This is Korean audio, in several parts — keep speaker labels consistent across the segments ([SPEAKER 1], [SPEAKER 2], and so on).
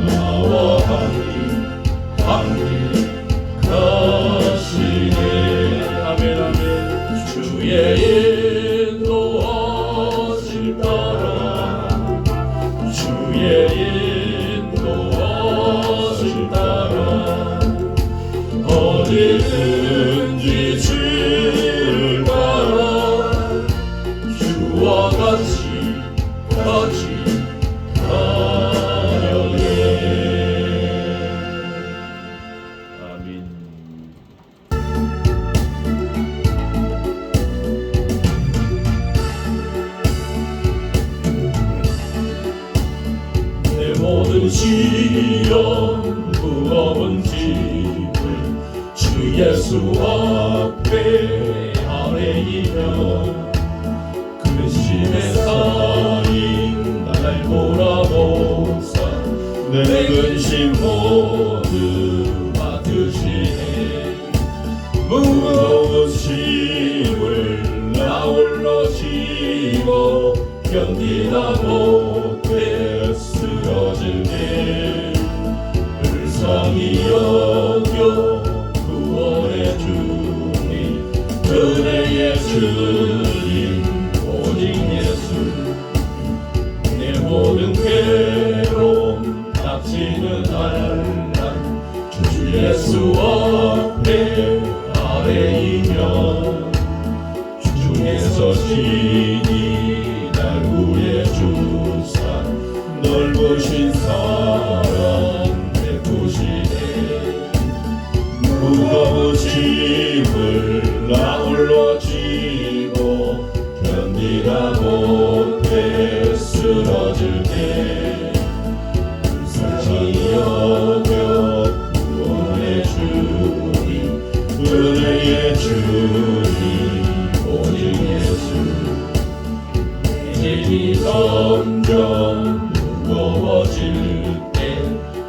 [SPEAKER 1] 나와 함께 예수 앞에 아뢰이며 근심에 쌓인 날 돌아보사 내 근심 모두 맡으시네. 무거운 짐을 나 홀로 지고 견디다 못해 쓰러질 때 불쌍히 여겨 구원의 주님 은혜의 주님 오직 예수 내 모든 괴로움 닥치는 한난 주 예수 앞에 아뢰이며 주중에서 신이 날 구해주사 넓으신 사랑 베푸시네. 무거운 짐을 나 홀로 지고 견디다 못해 쓰러질 때 불쌍히 여겨 구원의 주님 은혜의 주님 오직 예수 내 짐이 점점 무거워질 때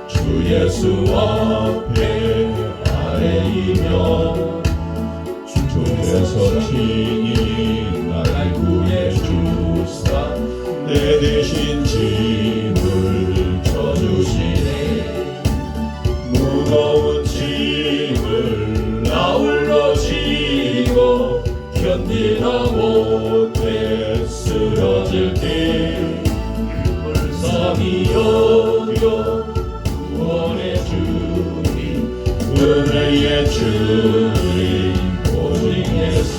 [SPEAKER 1] 주 예수 앞에 아뢰이며 주중에서 신이 날 구해주사 내 대신 짐을 져주시네. 무거운 짐을 나 홀로 지고 견디다 못해 쓰러질 때 불쌍히 여겨 구원의 주님 은혜의 주님 오직 예수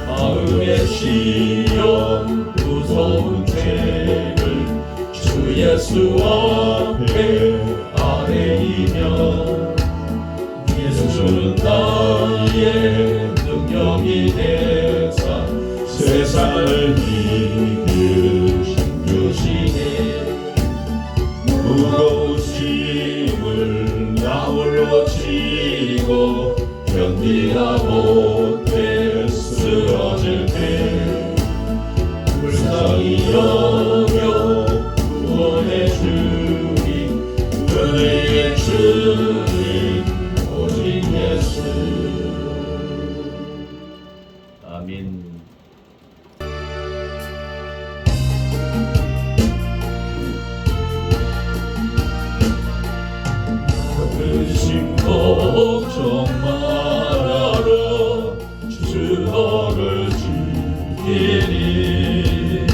[SPEAKER 1] 마음의 시험 무서운 죄를 주 예수 앞에 아뢰이며 예수는 나의 능력이 되사 세상을 이길 힘주시네. 무거운 짐을 나 홀로 지고 견디다 못해 쓰러질 때 불쌍히 여겨 구원의 주님 은혜의 주님 오직 예수. 아멘. 근심 걱정 말아라 주 너를 지키리.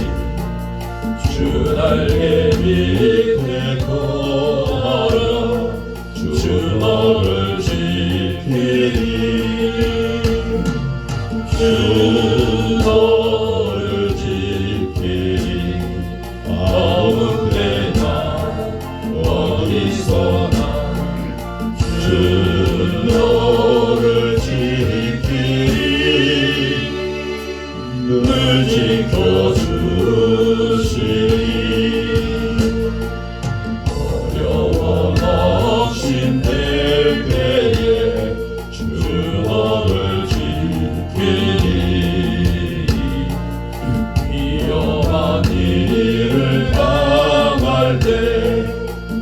[SPEAKER 1] 주 날개 밑에 거하라 주 너를 지키리. 주 너를 지키리. 아무 때나 어디서나 주 너를 지키리. 늘 지켜주시리. 어려워 낙심될 때에 주 너를 지키리. 위험한 일을 당할 때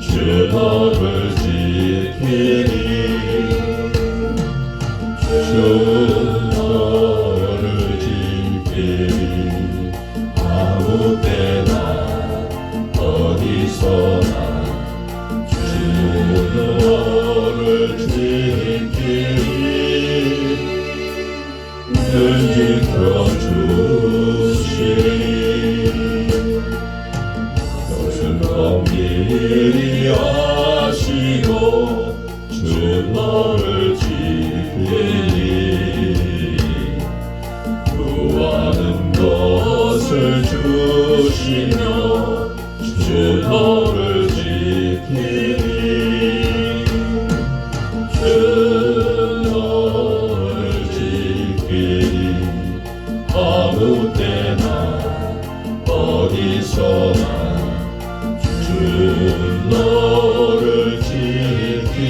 [SPEAKER 1] 주 너를 지키리. 주 너를 지키리. 아무 때나 어디서나 주 너를 지키리. 늘 지켜주시리. 너를 엄밀히 아시고 주 너를 지키리. 구하는 것을 주시며 주 너를 지키리. 주 너를 지키리. 아무 때나 어디서나 주 너를 지키리.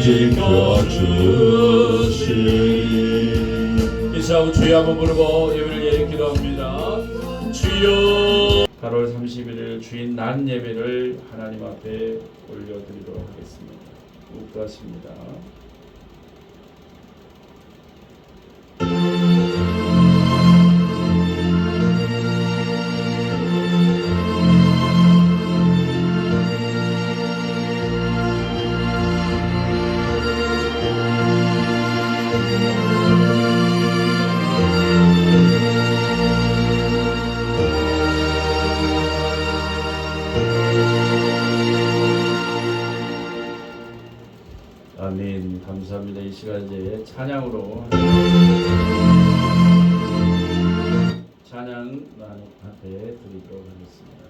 [SPEAKER 1] 지켜주시니
[SPEAKER 2] 이사후 주여 한번 부르고 예배를 기도합니다. 주여. 8월 31일 주인 난 예배를 하나님 앞에 올려드리도록 하겠습니다. 묵도하십니다. 아멘. 감사합니다. 이 시간 이제 찬양으로 찬양 앞에 드리도록 하겠습니다.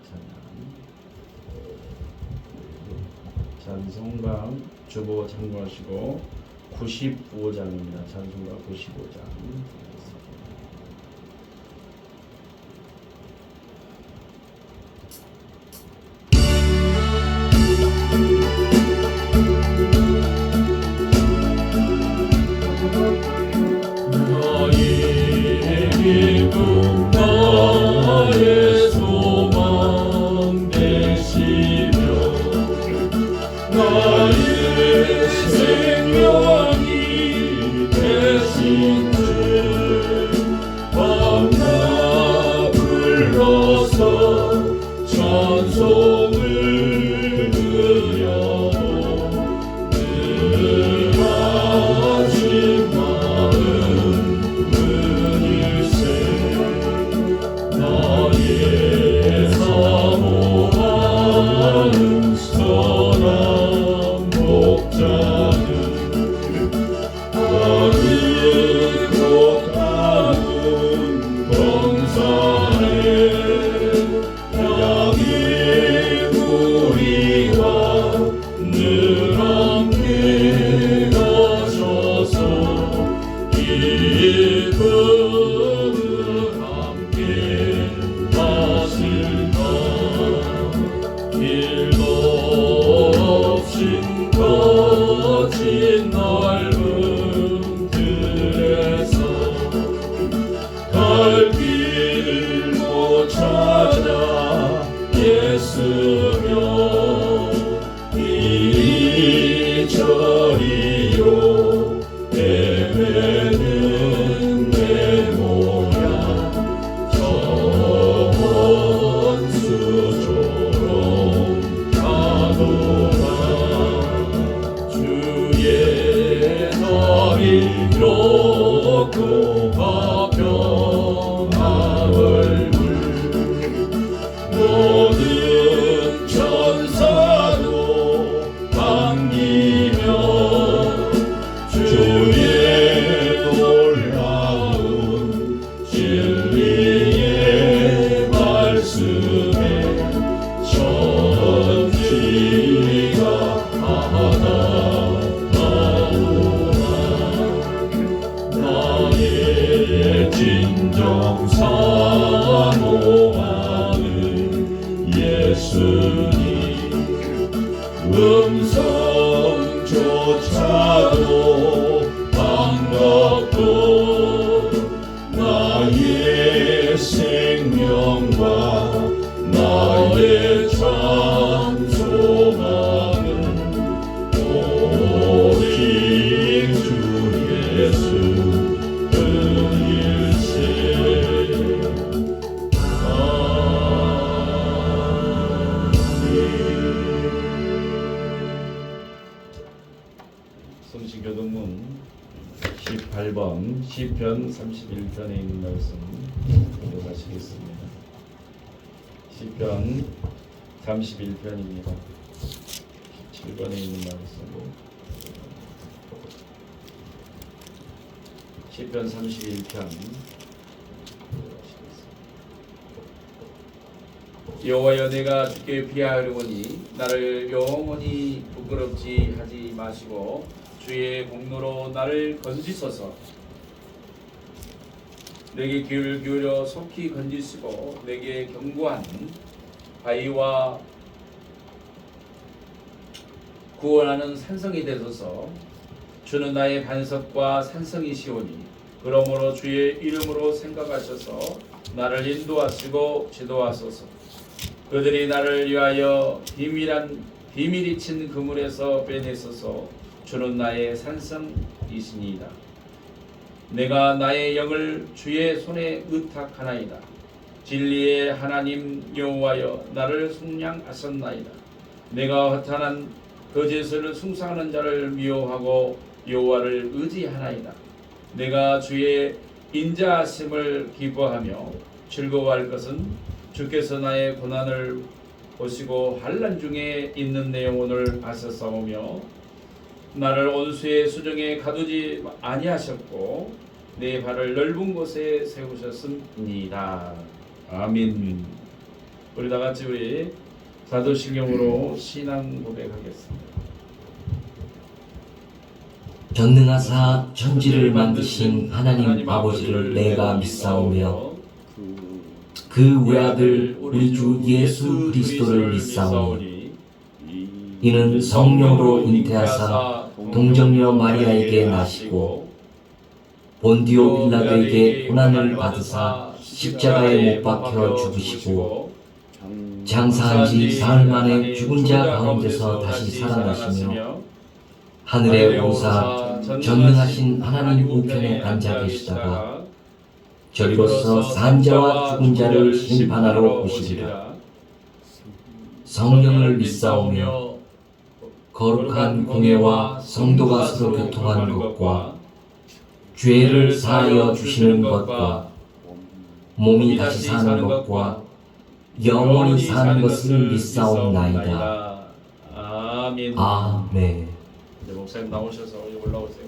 [SPEAKER 2] 찬송가 주보 참고하시고 95장입니다. 찬송가 95장.
[SPEAKER 1] 나의 소망 되시며 나의 생명이 되신 주 밤낮 불러서 찬송을 드려도 늘 아침 마음 나의 사모하는 선한 목자는 거룩고 가는 동산에 양의 무리와 늘 함께 가셔서 기쁨을 함께 하실까 길도 없인 거친 넓은 들에서 갈 길을 못 찾아 애쓰며 이리저리로 헤매는 내 모양 원수처럼 가노라 주의 날이 이렇고 화평한 얼굴 모든 천사도 반기며 주의 놀라운 진리의 말씀에 천지가 하나 나오나 나의 진정 사모하는 예수님 음성조차도 반갑고 나의 생명과 나의 참 소망은 오직 주 예수 일세
[SPEAKER 2] 성신교동문 18번 시편 31편에 있는 말씀 읽어가시겠습니다. 시편 31편입니다. 17번에 있는 말씀 시편 31편 여호와여 내가 주께 비하하려오니 나를 영원히 부끄럽지 하지 마시고 주의 공로로 나를 건지소서. 내게 귀를 기울여 속히 건지시고 내게 견고한 바위와 구원하는 산성이 되소서. 주는 나의 반석과 산성이시오니 그러므로 주의 이름으로 생각하셔서 나를 인도하시고 지도하소서. 그들이 나를 위하여 비밀이 친 그물에서 빼내소서. 주는 나의 산성이시니이다. 내가 나의 영을 주의 손에 의탁하나이다. 진리의 하나님 여호와여 나를 속량하셨나이다. 내가 허탄한 거짓을 숭상하는 자를 미워하고 여호와를 의지하나이다. 내가 주의 인자하심을 기뻐하며 즐거워할 것은 주께서 나의 고난을 보시고 환난 중에 있는 내 영혼을 아셨사오며 나를 온수의 수정에 가두지 아니하셨고 내 발을 넓은 곳에 세우셨습니다. 아멘. 우리 다 같이 우리 사도신경으로 신앙 고백하겠습니다.
[SPEAKER 3] 전능하사 천지를 만드신 하나님 아버지를 내가 믿사오며 그 외아들 우리 주 예수 그리스도를 믿사오니 이는 성령으로 잉태하사 동정녀 마리아에게 나시고 본디오 빌라도에게 고난을 받으사 십자가에 못 박혀 죽으시고 장사한 지 사흘 만에 죽은 자 가운데서 다시 살아나시며 하늘에 오사 전능하신 하나님 우편에 앉아 계시다가 저리로서 산자와 죽은 자를 심판하러 오시리라. 성령을 믿사오며 거룩한 공예와 성도가 서로 교통하는 것과 죄를 사하여 주시는 것과 몸이 다시 사는 것과 영원히 사는 것을 믿사옵나이다.
[SPEAKER 2] 아멘.
[SPEAKER 3] 아멘.
[SPEAKER 2] 이제 목사님 나오셔서 여기 올라오세요.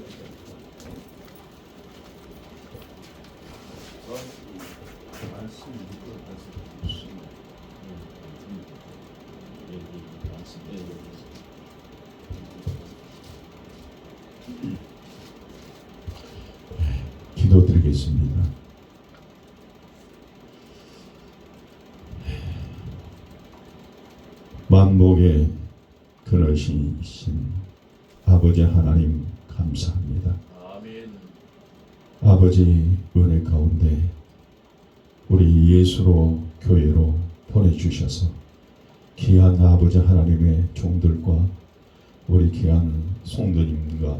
[SPEAKER 1] 기도드리겠습니다. 만복의 그러신 아버지 하나님 감사합니다.
[SPEAKER 2] 아멘.
[SPEAKER 1] 아버지 은혜 가운데 우리 예수로 교회로 보내주셔서 귀한 아버지 하나님의 종들과 우리 귀한 성도님과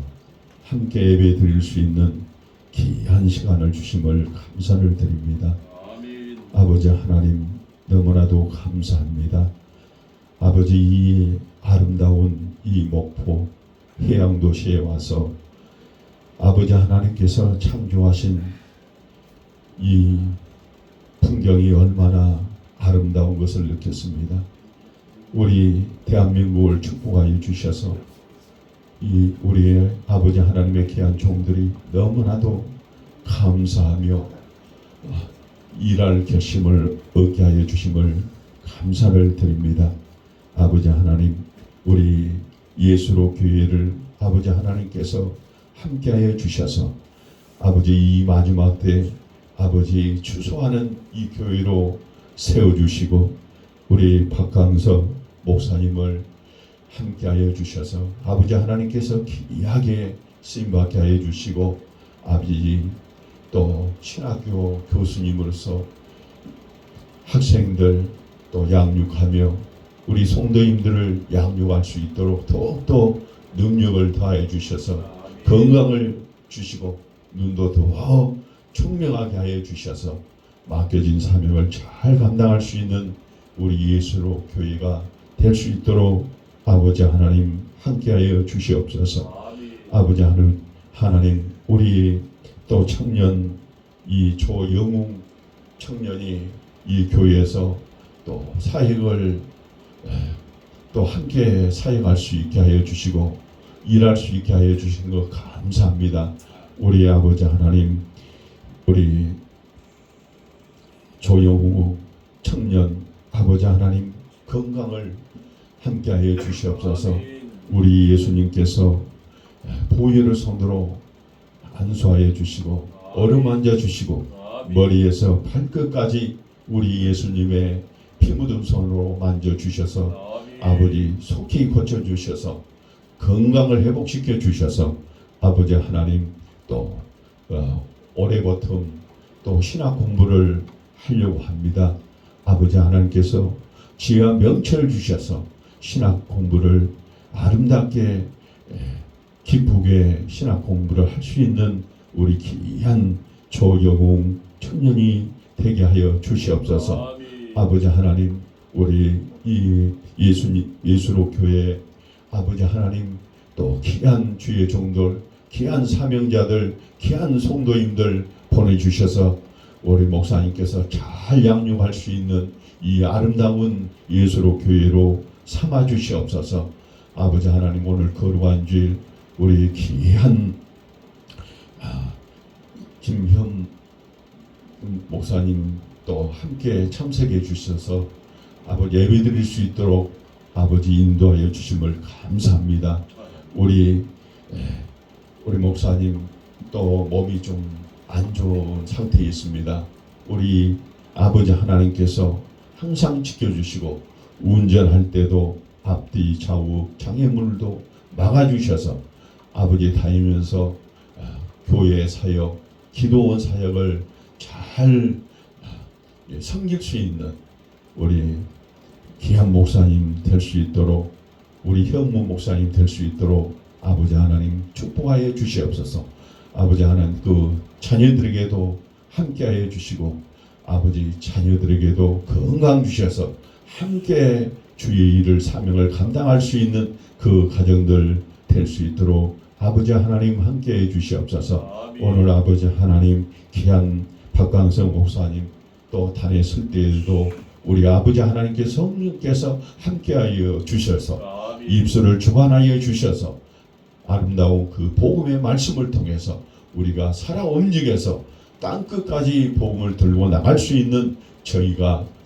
[SPEAKER 1] 함께 예배 드릴 수 있는 귀한 시간을 주심을 감사를 드립니다.
[SPEAKER 2] 아멘.
[SPEAKER 1] 아버지 하나님 너무나도 감사합니다. 아버지 이 아름다운 이 목포 해양도시에 와서 아버지 하나님께서 창조하신 이 풍경이 얼마나 아름다운 것을 느꼈습니다. 우리 대한민국을 축복하여 주셔서 이 우리의 아버지 하나님의 귀한 종들이 너무나도 감사하며 일할 결심을 얻게 하여 주심을 감사를 드립니다. 아버지 하나님 우리 예수로 교회를 아버지 하나님께서 함께하여 주셔서 아버지 이 마지막 때 아버지 추수하는 이 교회로 세워주시고 우리 박강석 목사님을 함께하여 주셔서 아버지 하나님께서 귀하게 쓰임받게 하여 주시고 아버지 또 신학교 교수님으로서 학생들 또 양육하며 우리 성도님들을 양육할 수 있도록 더욱더 능력을 더하여 주셔서 건강을 주시고 눈도 더 총명하게 하여 주셔서 맡겨진 사명을 잘 감당할 수 있는 우리 예수로 교회가 될 수 있도록 아버지 하나님 함께하여 주시옵소서. 아버지 하나님 우리 또 청년 이 조영웅 청년이 이 교회에서 또 사역을 또 함께 사역할 수 있게 하여 주시고 일할 수 있게 하여 주신 것 감사합니다. 우리 아버지 하나님 우리 조영우 청년 아버지 하나님 건강을 함께 하여 주시옵소서. 우리 예수님께서 보혈을 손으로 안수하여 주시고 어루만져 주시고 머리에서 발끝까지 우리 예수님의 피 묻은 손으로 만져 주셔서 아버지 속히 고쳐 주셔서 건강을 회복시켜 주셔서 아버지 하나님 또 올해부터 또 신학 공부를 하려고 합니다. 아버지 하나님께서 지혜와 명철을 주셔서 신학 공부를 아름답게 기쁘게 신학 공부를 할 수 있는 우리 귀한 조영웅 청년이 되게 하여 주시옵소서. 아버지 하나님, 우리 이 예수로 교회 아버지 하나님, 또 귀한 주의 종들, 귀한 사명자들, 귀한 성도님들 보내주셔서 우리 목사님께서 잘 양육할 수 있는 이 아름다운 예수로 교회로 삼아 주시옵소서. 아버지 하나님, 오늘 거룩한 주일 우리 귀한 김현 목사님 또 함께 참석해 주셔서 아버지 예배 드릴 수 있도록 아버지 인도하여 주심을 감사합니다. 우리 목사님 또 몸이 좀 안 좋은 상태에 있습니다. 우리 아버지 하나님께서 항상 지켜주시고 운전할 때도 앞뒤 좌우 장애물도 막아주셔서 아버지 다니면서 교회 사역, 기도원 사역을 잘 섬길 수 있는 우리 귀한 목사님 될 수 있도록, 우리 현무 목사님 될 수 있도록 아버지 하나님 축복하여 주시옵소서. 아버지 하나님 그 자녀들에게도 함께하여 주시고 아버지 자녀들에게도 건강 주셔서 함께 주의 일을 사명을 감당할 수 있는 그 가정들 될 수 있도록 아버지 하나님 함께해 주시옵소서. 오늘 아버지 하나님 귀한 박광성 목사님 또 다녔을 때에도 우리 아버지 하나님께 성령께서 함께하여 주셔서 입술을 주관하여 주셔서 아름다운 그 복음의 말씀을 통해서 우리가 살아 움직여서 땅끝까지 복음을 들고 나갈 수 있는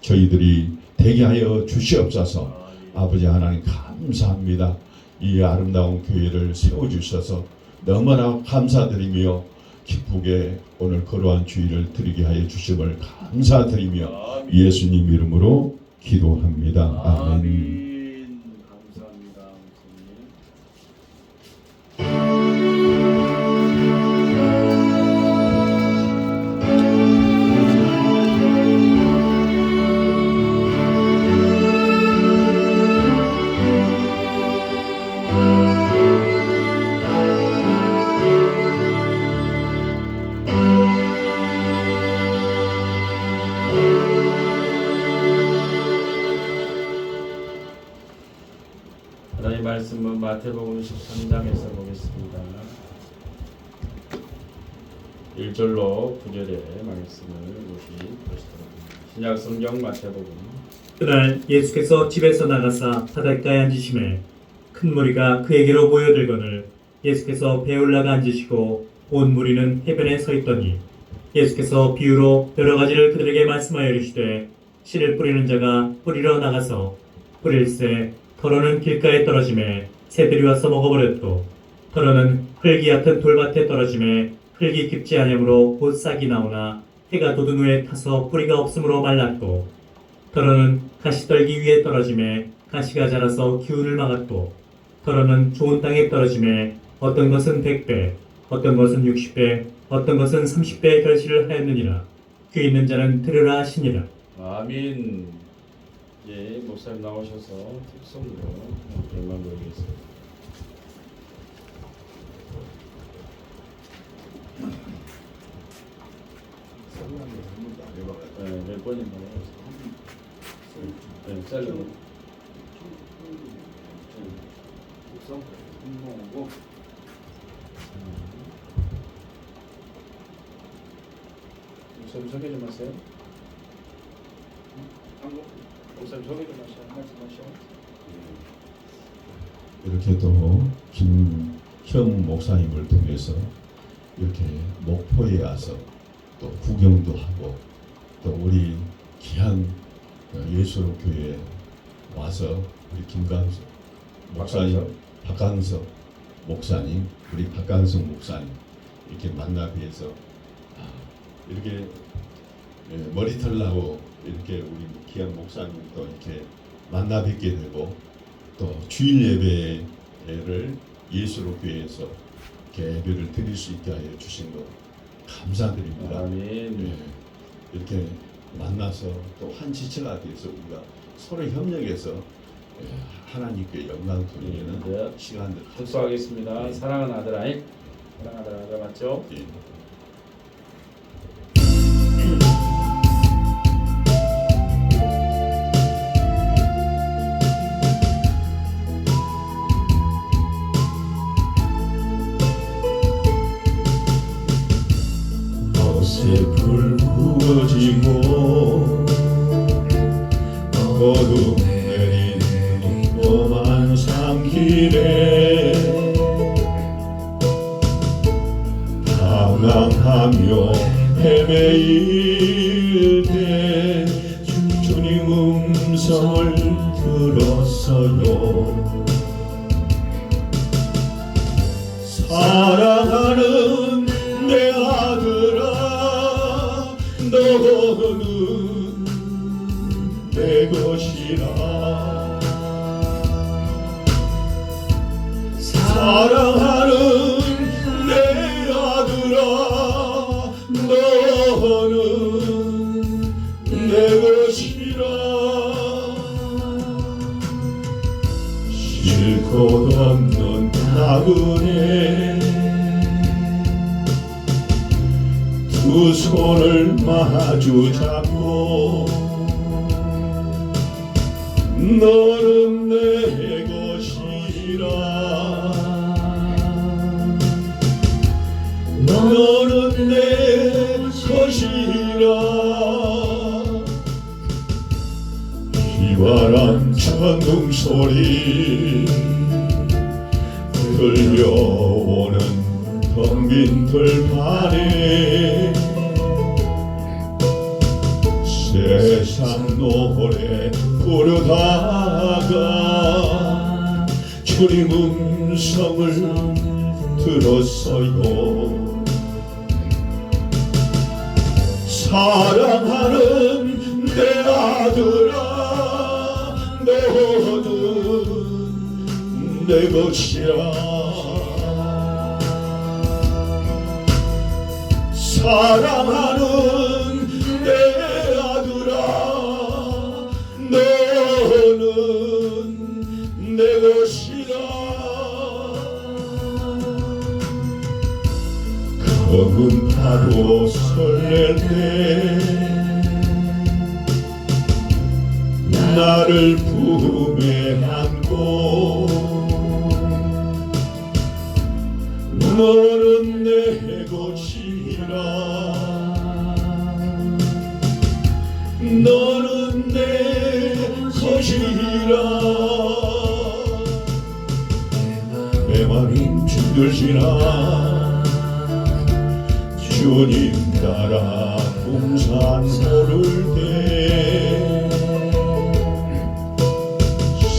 [SPEAKER 1] 저희들이 되게 하여 주시옵소서. 아버지 하나님 감사합니다. 이 아름다운 교회를 세워주셔서 너무나 감사드리며 기쁘게 오늘 거룩한 주일을 드리게 하여 주심을 감사드리며 예수님 이름으로 기도합니다. 아멘.
[SPEAKER 2] 감사합니다. 목사님. 하나님 말씀은 마태복음 13장에서 보겠습니다. 1절로 9절의 말씀을 보시도록 신약 성경 마태복음.
[SPEAKER 4] 그날 예수께서 집에서 나가사 바닷가에 앉으심에 큰 무리가 그에게로 모여들거늘 예수께서 배 올라가 앉으시고 온 무리는 해변에 서 있더니 예수께서 비유로 여러 가지를 그들에게 말씀하여 이르시되 씨를 뿌리는 자가 뿌리러 나가서 뿌릴새 더러는 길가에 떨어지매 새들이 와서 먹어버렸고 더러는 흙이 얕은 돌밭에 떨어지매 흙이 깊지 아니하므로 곧 싹이 나오나 해가 돋은 후에 타서 뿌리가 없으므로 말랐고 더러는 가시떨기 위에 떨어지매 가시가 자라서 기운을 막았고 더러는 좋은 땅에 떨어지매 어떤 것은 100배 어떤 것은 60배 어떤 것은 30배의 결실을 하였느니라. 귀 있는 자는 들으라 하시니라.
[SPEAKER 2] 아멘. 예, 목사님 나오셔서 특성으로 별만 보이겠습니다. 네, 몇 번인가 네, 셀러. 목사님 소개 좀 하세요. 목사님 소개 좀 하세요. 말씀하시오.
[SPEAKER 1] 이렇게 또 김형 목사님을 통해서 이렇게 목포에 와서 또 구경도 하고 또 우리 귀한 예수로 교회에 와서 우리 김광석 목사님, 박광석 목사님, 우리 박광석 목사님 이렇게 만나 뵈서 이렇게 머리털 나고 이렇게 우리 귀한 목사님도 이렇게 만나 뵙게 되고 또 주일 예배에 예를 예수로 교회에서 예배를 드릴 수 있게 하여 주신 것 감사드립니다.
[SPEAKER 2] 아멘.
[SPEAKER 1] 예, 이렇게 만나서 또 한 지체가 돼서 우리가 서로 협력해서 하나님께 영광 돌리는
[SPEAKER 2] 네.
[SPEAKER 1] 시간들
[SPEAKER 2] 축소하겠습니다.
[SPEAKER 1] 네.
[SPEAKER 2] 사랑하는 아들 아들 맞죠?
[SPEAKER 1] 예. 어새불 부어지고 어둠 내리는 험한 산길에 방황하며 헤매일 때 주님 음성을 들었어요. 사랑하는 내 아들아, 너는 내 것이라. 사랑하는 내 아들아, 너는 내 것이라. 쉴 곳 없는 나그네 두 손을 마주 잡고 너는 내 것이라. 너는 내 것이라. 희활한 천둥 소리 들려오는 텅 빈 들판에 세상 노래 부르다가 주님 음성을 들었어요. 사랑하는 내 아들아, 너는 내 것이라. 사랑하는 내 아들아, 너는 내 것이라. 검은 파도 설렐 때 나를 품에 안고 너는 내 것이라. 너는 내 것이라. 메마른 힘들지나 주님 따라 동산 오를 때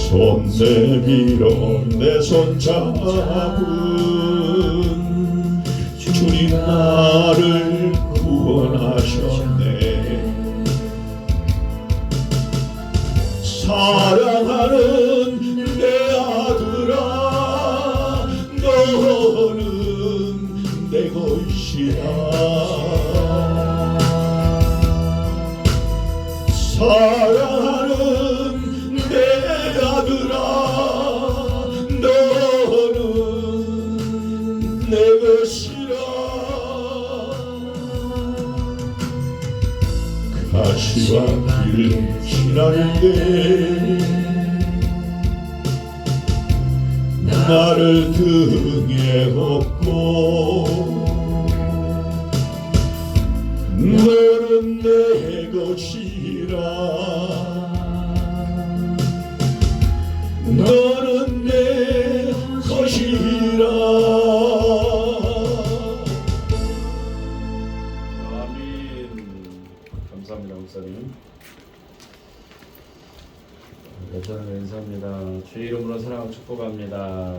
[SPEAKER 1] 손 내밀어 내 손 잡은 주님 나를 구원하셨네. 사랑하는 내 아들아, 너는 내 것이라. 사랑하는 내 아들아, 너는 내 것이라. 가시와 길 지날 때 나를 등에 업고 너는 내 것이라. 너는 내 것이라.
[SPEAKER 2] 아멘. 감사합니다, 목사님. 여전한 인사입니다. 주의 이름으로 사랑하고 축복합니다.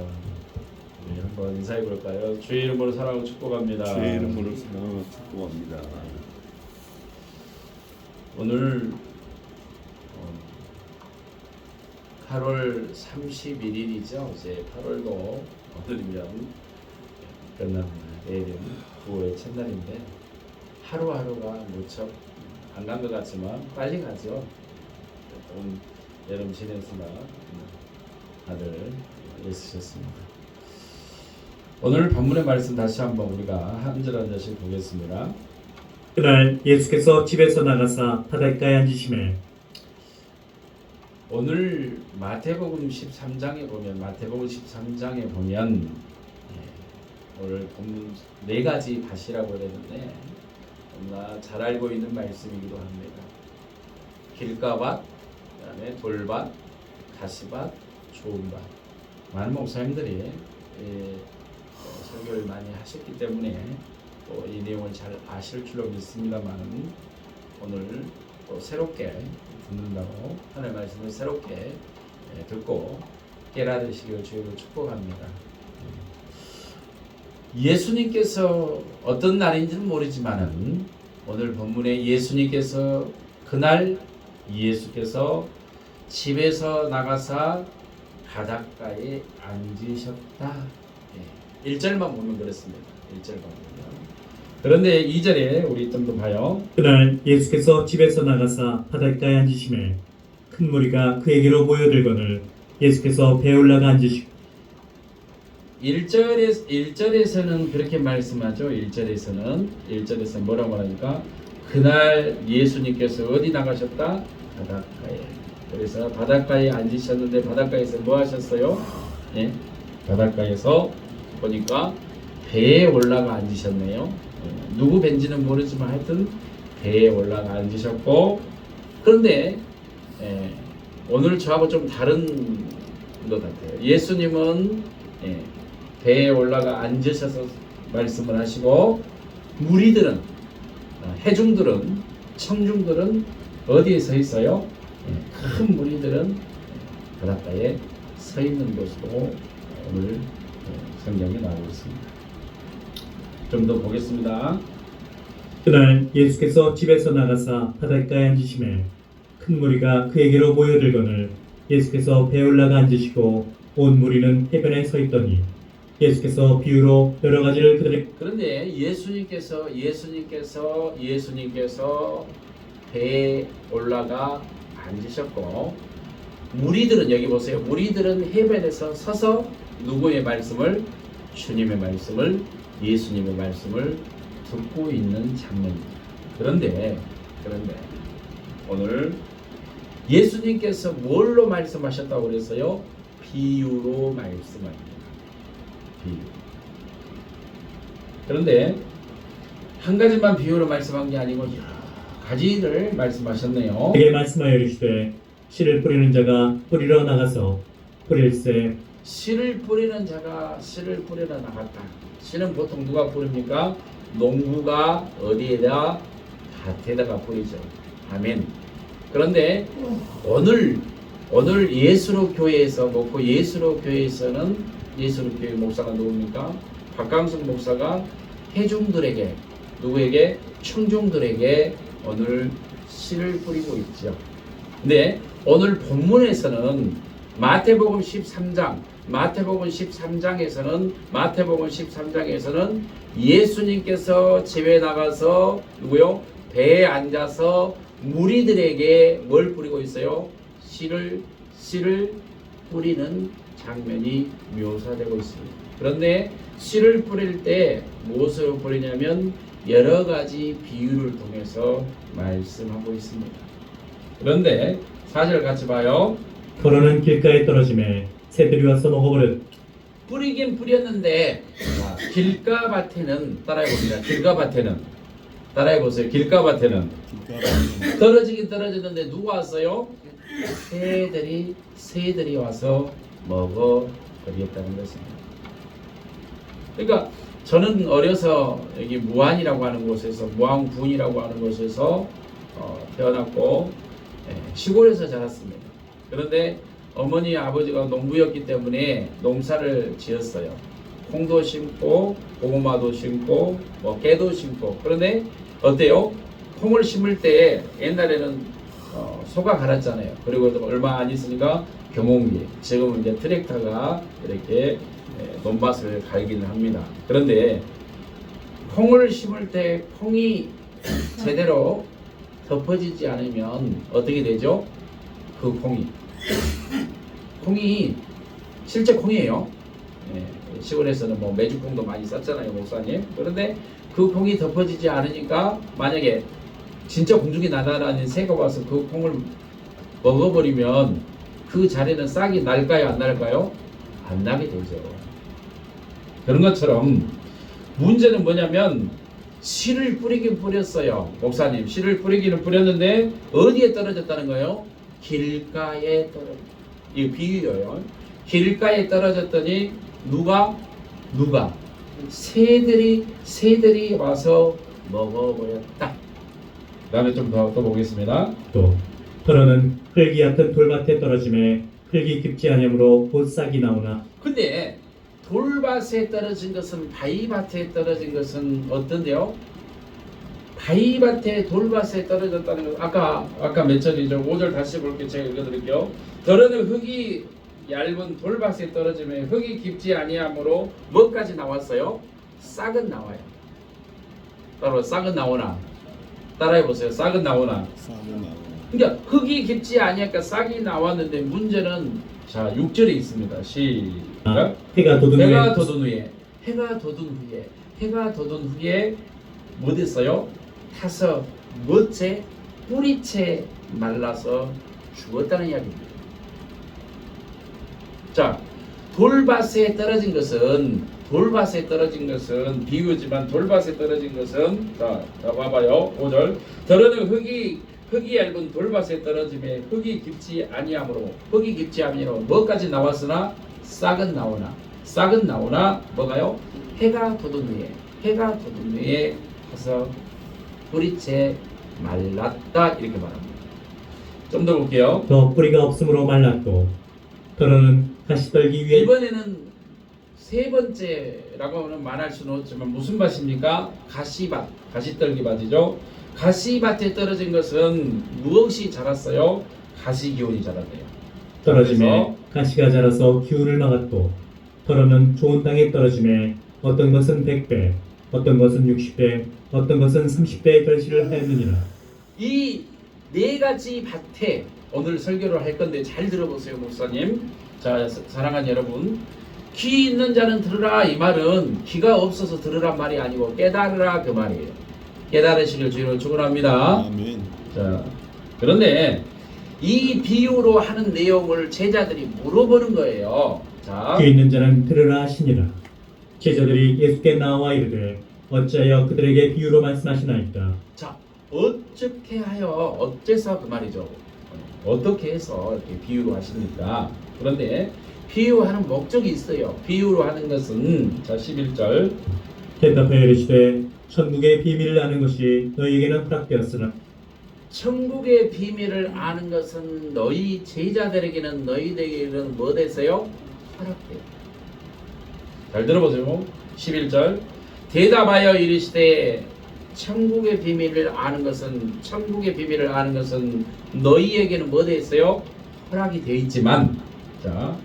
[SPEAKER 2] 우리 한번 인사해 볼까요? 주의 이름으로 사랑하고 축복합니다.
[SPEAKER 1] 주의 이름으로 사랑하고 축복합니다.
[SPEAKER 2] 오늘 8월 31일이죠. 이제 8월도 오늘이면 끝납니다. 내일은 9월의 첫날인데 하루하루가 무척 안 간 것 같지만 빨리 가죠. 온 여름 지내시나 다들 애쓰셨습니다. 오늘 본문의 말씀 다시 한번 우리가 한 절 한 절씩 보겠습니다.
[SPEAKER 4] 그날 예수께서 집에서 나가사 바닷가에 앉으시매
[SPEAKER 2] 오늘 마태복음 13장에 보면 오늘 본문 네 가지 밭이라고 그랬는데 너무나 잘 알고 있는 말씀이기도 합니다. 길가밭, 그다음에 돌밭, 가시밭, 좋은 밭. 많은 목사님들이 설교를 많이 하셨기 때문에 또 이 내용을 잘 아실 줄로 믿습니다만 오늘 또 새롭게 듣는다고 하나님의 말씀을 새롭게 듣고 깨달으시기를 주님으로 축복합니다. 예수님께서 어떤 날인지는 모르지만은 오늘 본문에 예수님께서 그날 예수께서 집에서 나가사 바닷가에 앉으셨다. 1절만 보면 그렇습니다. 1절만 보면. 그런데 2절에 우리 좀 더 봐요.
[SPEAKER 4] 그날 예수께서 집에서 나가사 바닷가에 앉으시매 큰 무리가 그에게로 모여들거늘 예수께서 배에 올라가 앉으시고
[SPEAKER 2] 1절에서는 그렇게 말씀하죠. 1절에서 뭐라고 하니까 그날 예수님께서 어디 나가셨다? 바닷가에. 그래서 바닷가에 앉으셨는데 바닷가에서 뭐 하셨어요? 바닷가에서 보니까 배에 올라가 앉으셨네요. 누구 벤지는 모르지만 하여튼 배에 올라가 앉으셨고 그런데 오늘 저하고 좀 다른 것 같아요. 예수님은 배에 올라가 앉으셔서 말씀을 하시고 무리들은 회중들은 청중들은 어디에 서 있어요? 큰 무리들은 바닷가에 서 있는 곳으로 오늘 성경에 나오고 있습니다. 좀 더 보겠습니다.
[SPEAKER 4] 그날 예수께서 집에서 나가사 바닷가에 앉으시매 큰 무리가 그에게로 모여들거늘 예수께서 배에 올라가 앉으시고 온 무리는 해변에 서 있더니 예수께서 비유로 여러 가지를 그들에게
[SPEAKER 2] 그런데 예수님께서 배에 올라가 앉으셨고 무리들은 여기 보세요. 무리들은 해변에서 서서 누구의 말씀을? 주님의 말씀을 예수님의 말씀을 듣고 있는 장면입니다. 그런데 오늘 예수님께서 뭘로 말씀하셨다고 그랬어요? 비유로 말씀합니다. 비유. 그런데 한 가지만 비유로 말씀한 게 아니고 여러 가지를 말씀하셨네요.
[SPEAKER 4] 그에게 말씀하여 이르시되 씨를 뿌리는 자가 뿌리러 나가서 뿌릴새
[SPEAKER 2] 씨를 뿌리는 자가 씨를 뿌리러 나갔다. 씨는 보통 누가 뿌립니까? 농부가 어디에다? 밭에다가 뿌리죠. 아멘. 그런데 오늘 예수로 교회에서 먹고 예수로 교회에서는 예수로 교회 목사가 누굽니까? 박강성 목사가 회중들에게 누구에게? 청중들에게 오늘 씨를 뿌리고 있죠. 근데 오늘 본문에서는 마태복음 13장에서는 예수님께서 집에 나가서 누구요? 배에 앉아서 무리들에게 뭘 뿌리고 있어요? 씨를 뿌리는 장면이 묘사되고 있습니다. 그런데 씨를 뿌릴 때 무엇으로 뿌리냐면 여러 가지 비유를 통해서 말씀하고 있습니다. 그런데 4절 같이 봐요.
[SPEAKER 4] 더러는 길가에 떨어지매 새들이 와서 먹어버렸.
[SPEAKER 2] 뿌리긴 뿌렸는데 길가밭에는 따라해봅니다. 따라해보세요. 길가밭에는 떨어지긴 떨어졌는데 누가 왔어요? 새들이 와서 먹어버렸다는 것입니다. 그러니까 저는 어려서 여기 무안이라고 하는 곳에서 무안군이라고 하는 곳에서 태어났고 시골에서 자랐습니다. 그런데 어머니 아버지가 농부였기 때문에 농사를 지었어요. 콩도 심고 고구마도 심고 깨도 심고. 그런데 어때요? 콩을 심을 때 옛날에는 소가 갈았잖아요. 그리고 또 얼마 안 있으니까 경운기, 지금은 이제 트랙터가 이렇게 논밭을 갈기는 합니다. 그런데 콩을 심을 때 콩이 제대로 덮어지지 않으면 어떻게 되죠? 그 콩이 실제 콩이에요. 시골에서는 뭐 메주콩도 많이 썼잖아요, 목사님. 그런데 그 콩이 덮어지지 않으니까 만약에 진짜 공중에 날아다니는 새가 와서 그 콩을 먹어버리면 그 자리는 싹이 날까요, 안 날까요? 안 나게 되죠. 그런 것처럼 문제는 뭐냐면 씨를 뿌리긴 뿌렸어요. 목사님, 씨를 뿌리기는 뿌렸는데 어디에 떨어졌다는 거예요? 길가에 이 비유예요. 길가에 떨어졌더니 누가 새들이 와서 먹어버렸다. 다음에 좀 더 보겠습니다.
[SPEAKER 4] 또 더러는 흙이 얕은 돌밭에 떨어짐에 흙이 깊지 아니므로 곧 싹이 나오나
[SPEAKER 2] 근데 돌밭에 떨어진 것은 바위밭에 떨어진 것은 어떤데요? 바위밭에 돌밭에 떨어졌다는 건 아까 몇 절이죠? 5절 다시 볼게요. 제가 읽어드릴게요. 더러는 흙이 얇은 돌밭에 떨어지면 흙이 깊지 아니하므로 뭐까지 나왔어요? 싹은 나와요. 따로 싹은 나오나? 따라해보세요. 싹은 나오나? 그러니까 흙이 깊지 아니하니까 싹이 나왔는데 문제는 자 6절에 있습니다. 시작.
[SPEAKER 4] 해가
[SPEAKER 2] 돋은 후에 뭐 됐어요? 타서 멋째 뿌리채 말라서 죽었다는 이야기입니다. 자, 돌밭에 떨어진 것은 비유지만 돌밭에 떨어진 것은 자 봐봐요. 5절. 더러는 흙이 얇은 돌밭에 떨어짐에 흙이 깊지 아니하므로 뭐까지 나왔으나 싹은 나오나 뭐가요? 해가 돋은 후에 가서 뿌리채 말랐다 이렇게 말합니다. 좀 더 볼게요.
[SPEAKER 4] 더 뿌리가 없으므로 말랐고 더러는 다시 떨기 위해
[SPEAKER 2] 이번에는 세 번째라고는 말할 수는 없지만 무슨 밭입니까? 가시떨기밭이죠. 가시밭에 떨어진 것은 무엇이 자랐어요? 가시기운이 자랐대요.
[SPEAKER 4] 떨어짐에 가시가 자라서 기운을 막았고 더러는 좋은 땅에 떨어짐에 어떤 것은 100배 어떤 것은 60배 어떤 것은 30배의 결실을 하였느니라.
[SPEAKER 2] 이 네 가지 밭에 오늘 설교를 할 건데 잘 들어보세요, 목사님. 자, 사랑하는 여러분, 귀 있는 자는 들으라. 이 말은 귀가 없어서 들으란 말이 아니고 깨달으라 그 말이에요. 깨달으시길 주로 축원합니다.
[SPEAKER 1] 아멘.
[SPEAKER 2] 자, 그런데 이 비유로 하는 내용을 제자들이 물어보는 거예요. 자,
[SPEAKER 4] 귀 있는 자는 들으라 하시니라. 제자들이 예수께 나와 이르되 어찌하여 그들에게 비유로 말씀하시나이까.
[SPEAKER 2] 자, 어떻게 하여 어째서 그 말이죠. 어떻게 해서 이렇게 비유로 하십니까? 그런데 비유하는 목적이 있어요. 비유로 하는 것은 자 11절
[SPEAKER 4] 대답하여 이르시되 천국의 비밀을 아는 것이 너희에게는 허락되었으나
[SPEAKER 2] 천국의 비밀을 아는 것은 너희 제자들에게는 너희들에게는 뭐 됐어요? 허락돼요. 잘 들어보세요. 11절 대답하여 이르시되 천국의 비밀을 아는 것은 너희에게는 뭐 됐어요? 허락이 되어 있지만 자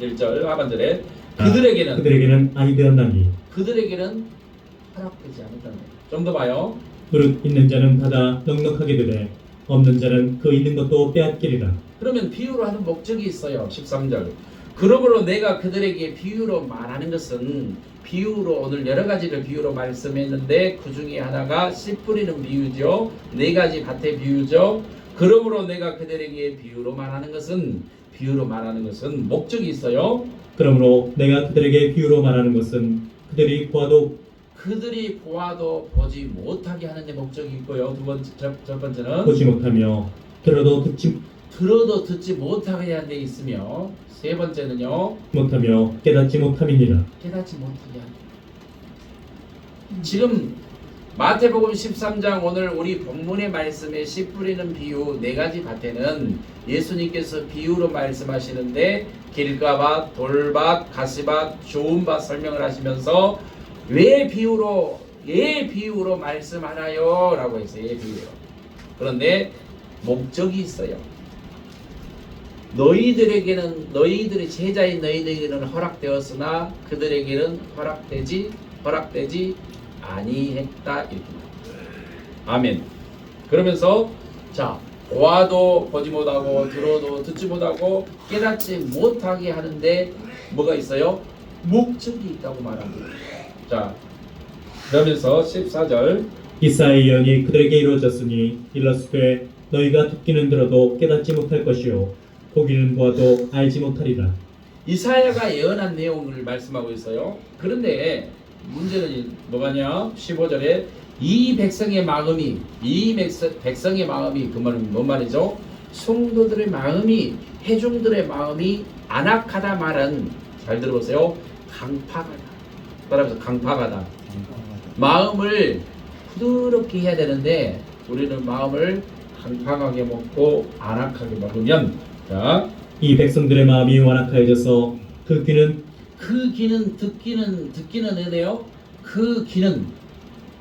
[SPEAKER 2] 11절 하반절에 그들에게는
[SPEAKER 4] 아니 되었나니
[SPEAKER 2] 그들에게는 허락되지 않았다는 거예요. 좀 더 봐요.
[SPEAKER 4] 무릇 있는 자는 받아 넉넉하게 되되 없는 자는 그 있는 것도 빼앗기리라.
[SPEAKER 2] 그러면 비유로 하는 목적이 있어요. 13절 그러므로 내가 그들에게 비유로 말하는 것은 비유로 오늘 여러 가지를 비유로 말씀했는데 그 중에 하나가 씨 뿌리는 비유죠. 네 가지 밭의 비유죠. 그러므로 내가 그들에게 비유로 말하는 것은 목적이 있어요.
[SPEAKER 4] 그러므로 내가 그들에게 비유로 말하는 것은 그들이 보아도
[SPEAKER 2] 보지 못하게 하는 데 목적이 있고요. 첫 번째는
[SPEAKER 4] 보지 못하며 들어도
[SPEAKER 2] 듣지 못하게 하는 데 있으며 세 번째는요.
[SPEAKER 4] 못하며 깨닫지 못함이니라.
[SPEAKER 2] 깨닫지 못하게 하는 지금 마태복음 13장 오늘 우리 본문의 말씀에 씨 뿌리는 비유 네 가지 밭에는 예수님께서 비유로 말씀하시는데 길가밭, 돌밭, 가시밭, 좋은 밭 설명을 하시면서 왜 비유로 말씀하나요? 라고 했어요. 예 비유로. 그런데 목적이 있어요. 너희들에게는 너희들의 제자인 너희들에게는 허락되었으나 그들에게는 허락되지 아니했다 이렇게 말합니다. 아멘. 그러면서 자 보아도 보지 못하고 들어도 듣지 못하고 깨닫지 못하게 하는데 뭐가 있어요? 목적이 있다고 말합니다. 자 그러면서 14절
[SPEAKER 4] 이사의 예언이 그들에게 이루어졌으니 일러스되 너희가 듣기는 들어도 깨닫지 못할 것이요 보기는 보아도 알지 못하리라.
[SPEAKER 2] 이사야가 예언한 내용을 말씀하고 있어요. 그런데 문제는 뭐가냐? 15절에 이 백성의 마음이 그 말은 뭔 말이죠? 성도들의 마음이 회중들의 마음이 안악하다 말은 잘 들어보세요. 강팍하다. 따라서 강팍하다. 마음을 부드럽게 해야 되는데 우리는 마음을 강팍하게 먹고 안악하게 먹으면 자,
[SPEAKER 4] 이 백성들의 마음이 완악하여져서 그 귀는
[SPEAKER 2] 듣기는 은혜요. 그 귀는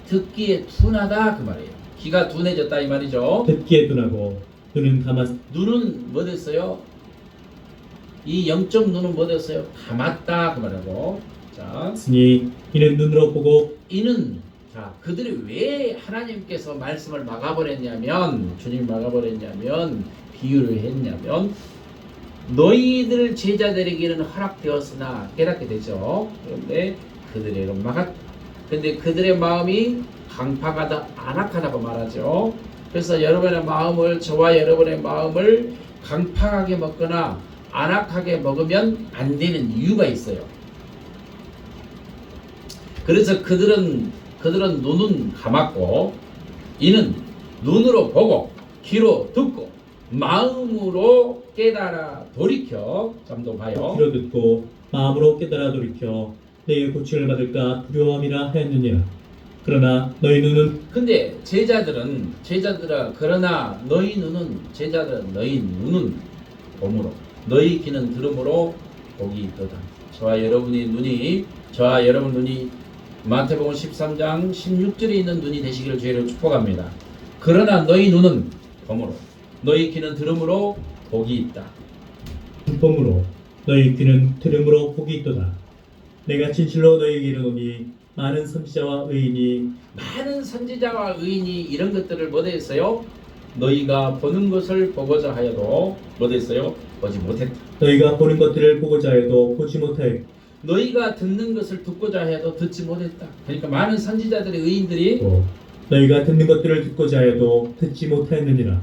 [SPEAKER 2] 듣기에 둔하다 그 말이에요. 귀가 둔해졌다 이 말이죠.
[SPEAKER 4] 듣기에 둔하고
[SPEAKER 2] 눈은 뭐 됐어요? 이 영적 눈은 뭐 됐어요? 감았다 그 말이고. 자,
[SPEAKER 4] 감았으니 이는 눈으로 보고
[SPEAKER 2] 이는 자 그들이 왜 하나님께서 말씀을 막아버렸냐면 주님이 막아버렸냐면 비유를 했냐면 너희들 제자들에게는 허락되었으나 깨닫게 되죠. 그런데 그들에게는 막았다. 근데 그들의 마음이 강팍하다 안악하다고 말하죠. 그래서 여러분의 마음을 저와 여러분의 마음을 강팍하게 먹거나 안악하게 먹으면 안 되는 이유가 있어요. 그래서 그들은 눈은 감았고 이는 눈으로 보고 귀로 듣고 마음으로 깨달아 돌이켜 잠도 봐요.
[SPEAKER 4] 귀로 듣고 마음으로 깨달아 돌이켜 내일 고침을 받을까 두려움이라 하였느니라. 그러나 너희 눈은
[SPEAKER 2] 근데 제자들은 그러나 너희 눈은 봄으로 너희 귀는 들음으로 복이 있도다. 저와 여러분 눈이 마태복음 13장 16절에 있는 눈이 되시기를 주의로 축복합니다. 그러나 너희 눈은 봄으로 너희 귀는 들음으로 복이 있다.
[SPEAKER 4] 봄으로 너희 귀는 들음으로 복이 있도다. 내가 진실로 너희에게 이르노니 많은 선지자와 의인이 이런 것들을 못했어요. 너희가 보는 것을 보고자 하여도 못했어요. 보지 못했다. 너희가 보는 것들을 보고자 해도 보지 못하였고
[SPEAKER 2] 너희가 듣는 것을 듣고자 해도 듣지 못했다. 그러니까 많은 선지자들의 의인들이
[SPEAKER 4] 너희가 듣는 것들을 듣고자 해도 듣지 못하였느니라.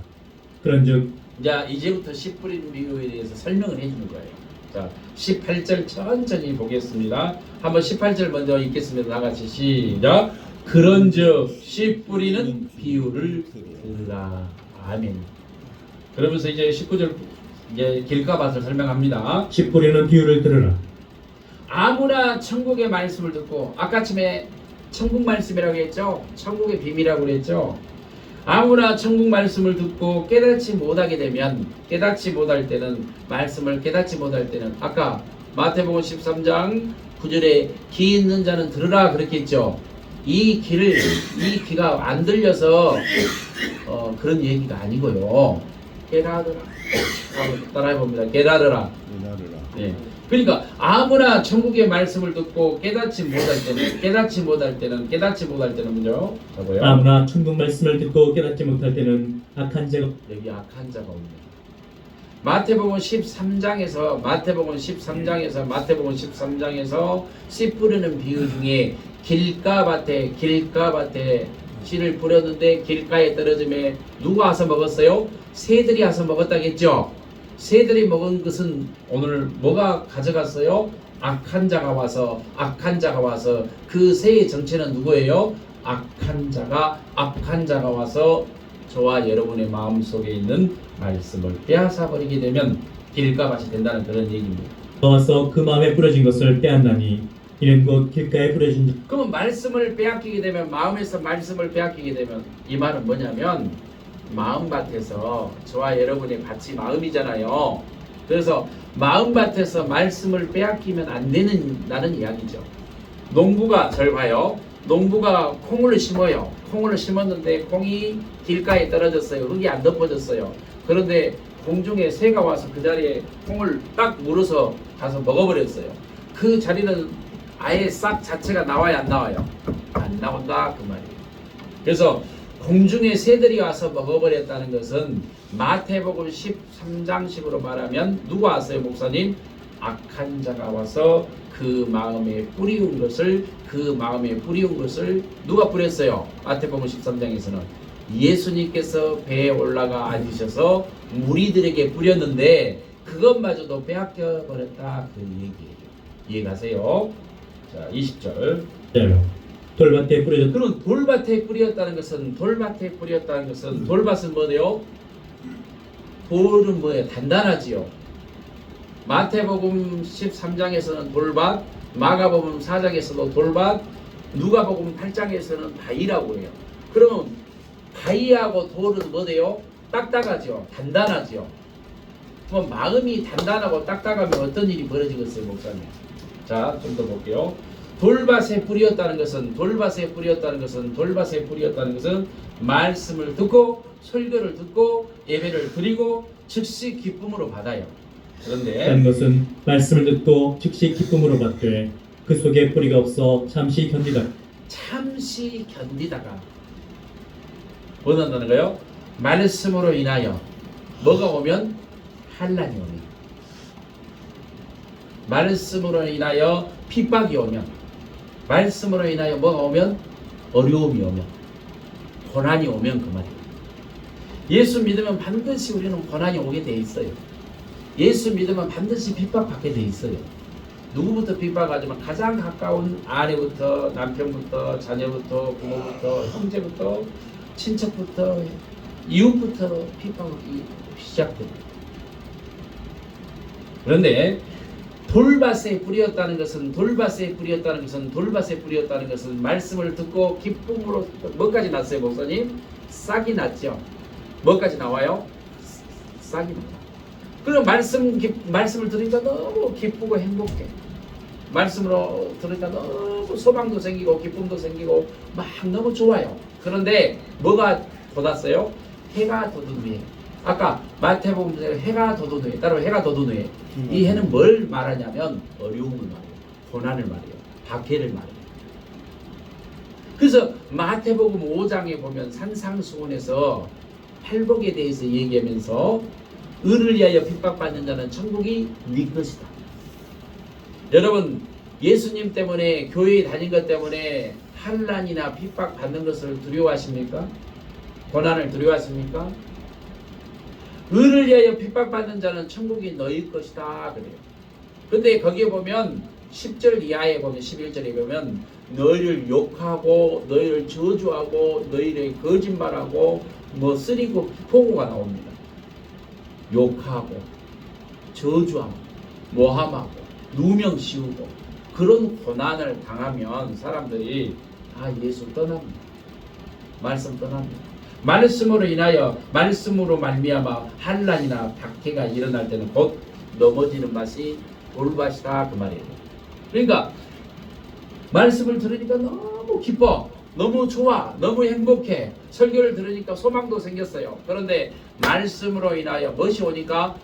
[SPEAKER 4] 그런즉
[SPEAKER 2] 자 이제부터 씨 뿌리는 비유에 대해서 설명을 해주는 거예요. 자 18절 천천히 보겠습니다. 한번 18절 먼저 읽겠습니다. 나같이 시작. 그런즉 씨 뿌리는 비유를 들으라. 아멘. 그러면서 이제 19절 이제 길가밭을 설명합니다.
[SPEAKER 4] 씨 뿌리는 비유를 들으라.
[SPEAKER 2] 아무나 천국의 말씀을 듣고 아까쯤에 천국 말씀이라고 했죠. 천국의 비밀이라고 그랬죠. 아무나 천국 말씀을 듣고 깨닫지 못할 때는 아까 마태복음 13장 9절에 귀 있는 자는 들으라 그렇게 했죠. 이 귀가 안 들려서 그런 얘기가 아니고요. 깨달으라. 따라해봅니다. 깨달으라. 네. 그러니까 아무나 천국의 말씀을 듣고 깨닫지 못할 때는 뭐죠? 자고요.
[SPEAKER 4] 아무나 천국 말씀을 듣고 깨닫지 못할 때는 악한 자가
[SPEAKER 2] 여기 악한 자가 옵니다. 마태복음 13장에서 씨 뿌리는 비유 중에 길가밭에 씨를 뿌렸는데 길가에 떨어짐에 누가 와서 먹었어요? 새들이 와서 먹었다겠죠. 새들이 먹은 것은 오늘 뭐가 가져갔어요? 악한 자가 와서 그 새의 정체는 누구예요? 악한 자가 와서 저와 여러분의 마음속에 있는 말씀을 빼앗아 버리게 되면 길가밭이 된다는 그런 얘기입니다.
[SPEAKER 4] 와서 그 마음에 뿌려진 것을 빼앗나니 이는 곧 길가에 뿌려진 자.
[SPEAKER 2] 그러면 말씀을 빼앗기게 되면 마음에서 말씀을 빼앗기게 되면 이 말은 뭐냐면 마음밭에서 저와 여러분의 밭이 마음이잖아요. 그래서 마음밭에서 말씀을 빼앗기면 안 된다는 이야기죠. 농부가 절 봐요. 농부가 콩을 심어요. 콩을 심었는데 콩이 길가에 떨어졌어요. 흙이 안 덮어졌어요. 그런데 공중에 새가 와서 그 자리에 콩을 딱 물어서 가서 먹어버렸어요. 그 자리는 아예 싹 자체가 나와야 안 나와요? 안 나온다 그 말이에요. 그래서 공중에 새들이 와서 먹어버렸다는 것은 마태복음 13장식으로 말하면 누가 왔어요 목사님? 악한 자가 와서 그 마음에 뿌리운 것을 누가 뿌렸어요? 마태복음 13장에서는 예수님께서 배에 올라가 앉으셔서 무리들에게 뿌렸는데 그것마저도 빼앗겨 버렸다 그 얘기예요. 이해가세요? 자 20절.
[SPEAKER 4] 돌밭에 뿌려졌.
[SPEAKER 2] 그럼 돌밭에 뿌렸다는 것은 돌밭은 뭐예요? 돌은 뭐예요? 단단하지요. 마태복음 13장에서는 돌밭, 마가복음 4장에서도 돌밭, 누가복음 8장에서는 바위라고 해요. 그러면 바위하고 돌은 뭐예요? 딱딱하죠. 단단하죠. 그럼 마음이 단단하고 딱딱하면 어떤 일이 벌어지겠어요, 목사님? 자, 좀 더 볼게요. 돌밭에 뿌렸다는 것은 말씀을 듣고 설교를 듣고 예배를 드리고 즉시 기쁨으로 받아요. 그런데
[SPEAKER 4] 딴 것은 말씀을 듣고 즉시 기쁨으로 받되 그 속에 뿌리가 없어 잠시 견디다가
[SPEAKER 2] 뭐 한다는 거예요? 말씀으로 인하여 뭐가 오면 환난이 오면, 말씀으로 인하여 핍박이 오면, 말씀으로 인하여 뭐가 오면 어려움이 오면, 고난이 오면 그 말이에요. 예수 믿으면 반드시 우리는 고난이 오게 돼 있어요. 예수 믿으면 반드시 핍박받게 돼 있어요. 누구부터 핍박하지만 가장 가까운 아내부터, 남편부터, 자녀부터, 부모부터, 형제부터, 친척부터, 이웃부터 핍박이 시작됩니다. 그런데 돌밭에 뿌렸다는 것은 말씀을 듣고 기쁨으로 뭐까지 났어요, 목사님? 싹이 났죠. 뭐까지 나와요? 싹이 나와요. 그럼 말씀을 들으니까 너무 기쁘고 행복해. 말씀으로 들으니까 너무 소망도 생기고 기쁨도 생기고 막 너무 좋아요. 그런데 뭐가 돋았어요? 해가 돋은 후에. 아까 마태복음에서 해가 돋은 후에, 따로 해가 돋은 후에. 이 해는 뭘 말하냐면 어려움을 말해요. 고난을 말해요. 박해를 말해요. 그래서 마태복음 5장에 보면 산상수훈에서 팔복에 대해서 얘기하면서 의를 위하여 핍박받는 자는 천국이 네 것이다. 여러분, 예수님 때문에 교회에 다닌 것 때문에 환난이나 핍박받는 것을 두려워하십니까? 고난을 두려워하십니까? 의를 위하여 핍박받는 자는 천국이 너희 것이다 그래요. 근데 거기에 보면 10절 이하에 보면 11절에 보면 너희를 욕하고 너희를 저주하고 너희를 거짓말하고 뭐 쓰리고 포고가 나옵니다. 욕하고 저주하고 모함하고 누명 씌우고 그런 고난을 당하면 사람들이 다 예수 떠납니다. 말씀 떠납니다. 말씀으로 인하여 말씀으로 말미암아 환난이나 박해가 일어날 때는 곧 넘어지는 맛이 돌밭이다 그 말이에요. 그러니까 말씀을 들으니까 너무 기뻐, 너무 좋아, 너무 행복해. 설교를 들으니까 소망도 생겼어요. 그런데 말씀으로 인하여 무엇이 오니까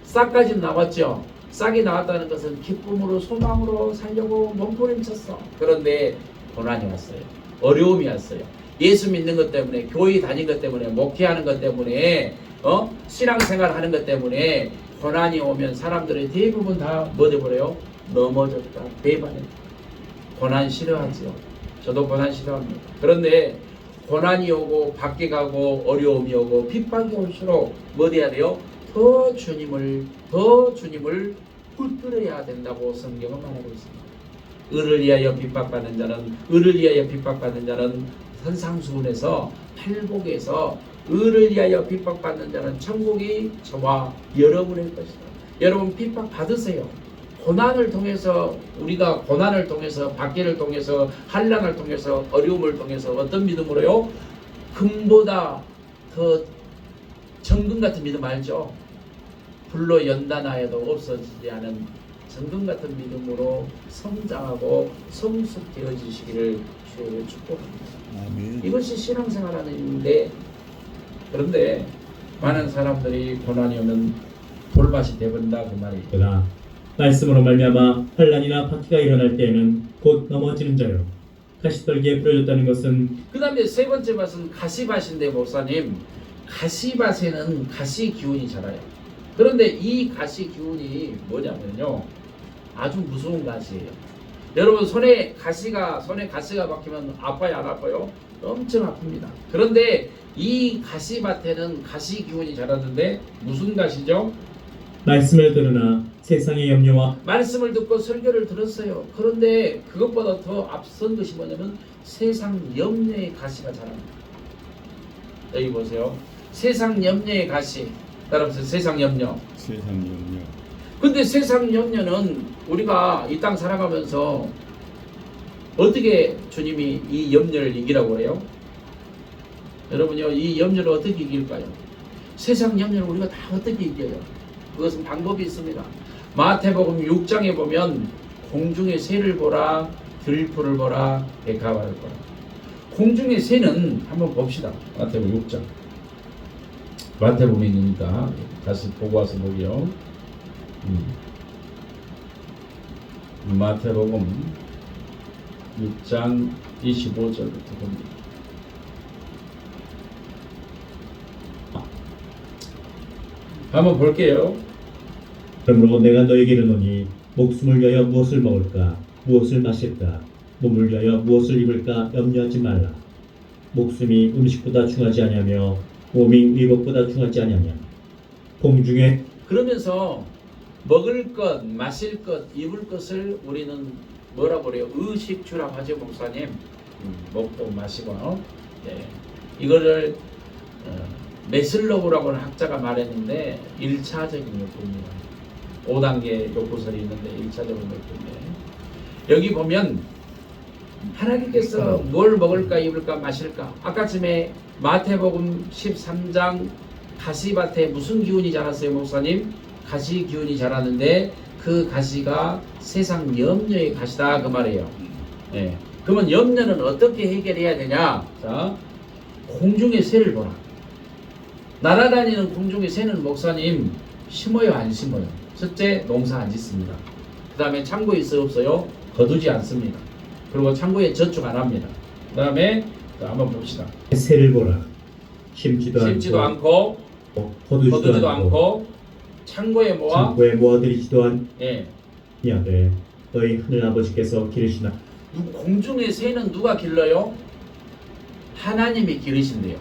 [SPEAKER 2] 싹까지 나왔죠. 싹이 나왔다는 것은 기쁨으로 소망으로 살려고 몸부림쳤어. 그런데 고난이 왔어요. 어려움이 왔어요. 예수 믿는 것 때문에, 교회 다닌 것 때문에, 목회하는 것 때문에, 신앙생활 하는 것 때문에 고난이 오면 사람들의 대부분 다 뭐 돼버려요? 넘어졌다, 배반했다. 고난 싫어하죠. 저도 고난 싫어합니다. 그런데 고난이 오고 밖에 가고 어려움이 오고 핍박이 올수록 뭐 돼야 돼요? 더 주님을 붙들어야 된다고 성경은 말하고 있습니다. 의를 위하여 핍박받는 자는 산상수훈에서 팔복에서 의를 위하여 핍박받는 자는 천국이 저와 여러분의 것이다. 여러분 핍박 받으세요. 고난을 통해서 우리가 고난을 통해서 박해를 통해서 환난을 통해서 어려움을 통해서 어떤 믿음으로요? 금보다 더 정금 같은 믿음 알죠? 불로 연단하여도 없어지지 않은 정금 같은 믿음으로 성장하고 성숙되어지시기를 주의 축복합니다. 이것이 신앙생활하는데, 그런데 많은 사람들이 고난이 오면 돌밭이 되버린다 그 말이에요.
[SPEAKER 4] 그러나 말씀으로 말미암아 환난이나 파티가 일어날 때에는 곧 넘어지는 자요 가시떨기에 부러졌다는 것은
[SPEAKER 2] 그 다음에 세 번째 밭은 가시밭인데 목사님, 가시밭에는 가시 기운이 자라요. 그런데 이 가시 기운이 뭐냐면요, 아주 무서운 가시예요. 여러분 손에 가시가 박히면 아파요 안 아파요? 엄청 아픕니다. 그런데 이 가시밭에는 가시 기운이 자라는데 무슨 가시죠?
[SPEAKER 4] 말씀을 들으나 세상의 염려와
[SPEAKER 2] 말씀을 듣고 설교를 들었어요. 그런데 그것보다 더 앞선 것이 뭐냐면 세상 염려의 가시가 자랍니다. 여기 보세요. 세상 염려의 가시. 따라서 세상 염려.
[SPEAKER 1] 세상 염려.
[SPEAKER 2] 근데 세상 염려는 우리가 이 땅 살아가면서 어떻게 주님이 이 염려를 이기라고 해요? 여러분요, 이 염려를 어떻게 이길까요? 세상 염려를 우리가 다 어떻게 이겨요? 그것은 방법이 있습니다. 마태복음 6장에 보면 공중의 새를 보라, 들풀을 보라, 백합화를 보라. 공중의 새는 한번 봅시다. 마태복음 6장. 마태복음에 있으니까 다시 보고 와서 보기요. 마태복음 6장 25절부터 봅니다. 한번 볼게요.
[SPEAKER 4] 그러므로 내가 너에게 이르노니 목숨을 위하여 무엇을 먹을까 무엇을 마실까 몸을 위하여 무엇을 입을까 염려하지 말라. 목숨이 음식보다 중하지 아니하며 몸이 의복보다 중하지 아니하냐. 공중에
[SPEAKER 2] 그러면서 먹을 것, 마실 것, 입을 것을 우리는 뭐라고 그래요? 의식주라고 하죠, 목사님. 먹고 마시고. 네. 이거를 메슬로우라고 하는 학자가 말했는데 1차적인 욕구입니다. 5단계 욕구설이 있는데 1차적인 욕구인데, 여기 보면 하나님께서 뭘 먹을까 입을까 마실까, 아까쯤에 마태복음 13장 가시밭에 무슨 기운이 자랐어요, 목사님? 가시 기운이 자랐는데 그 가시가 세상 염려의 가시다 그 말이에요. 네. 그러면 염려는 어떻게 해결해야 되냐? 자, 공중의 새를 보라. 날아다니는 공중의 새는 목사님 심어요 안 심어요? 첫째, 농사 안 짓습니다. 그 다음에 창고에 있어 없어요? 거두지 않습니다. 그리고 창고에 저축 안 합니다. 그 다음에 한번 봅시다.
[SPEAKER 4] 새를 보라. 심지도
[SPEAKER 2] 않고 거두지도 않고 창고에
[SPEAKER 4] 모아들이지도
[SPEAKER 2] 예.
[SPEAKER 4] 아니하되 너희 하늘 아버지께서 기르시나.
[SPEAKER 2] 공중의 새는 누가 길러요? 하나님이 기르신대요.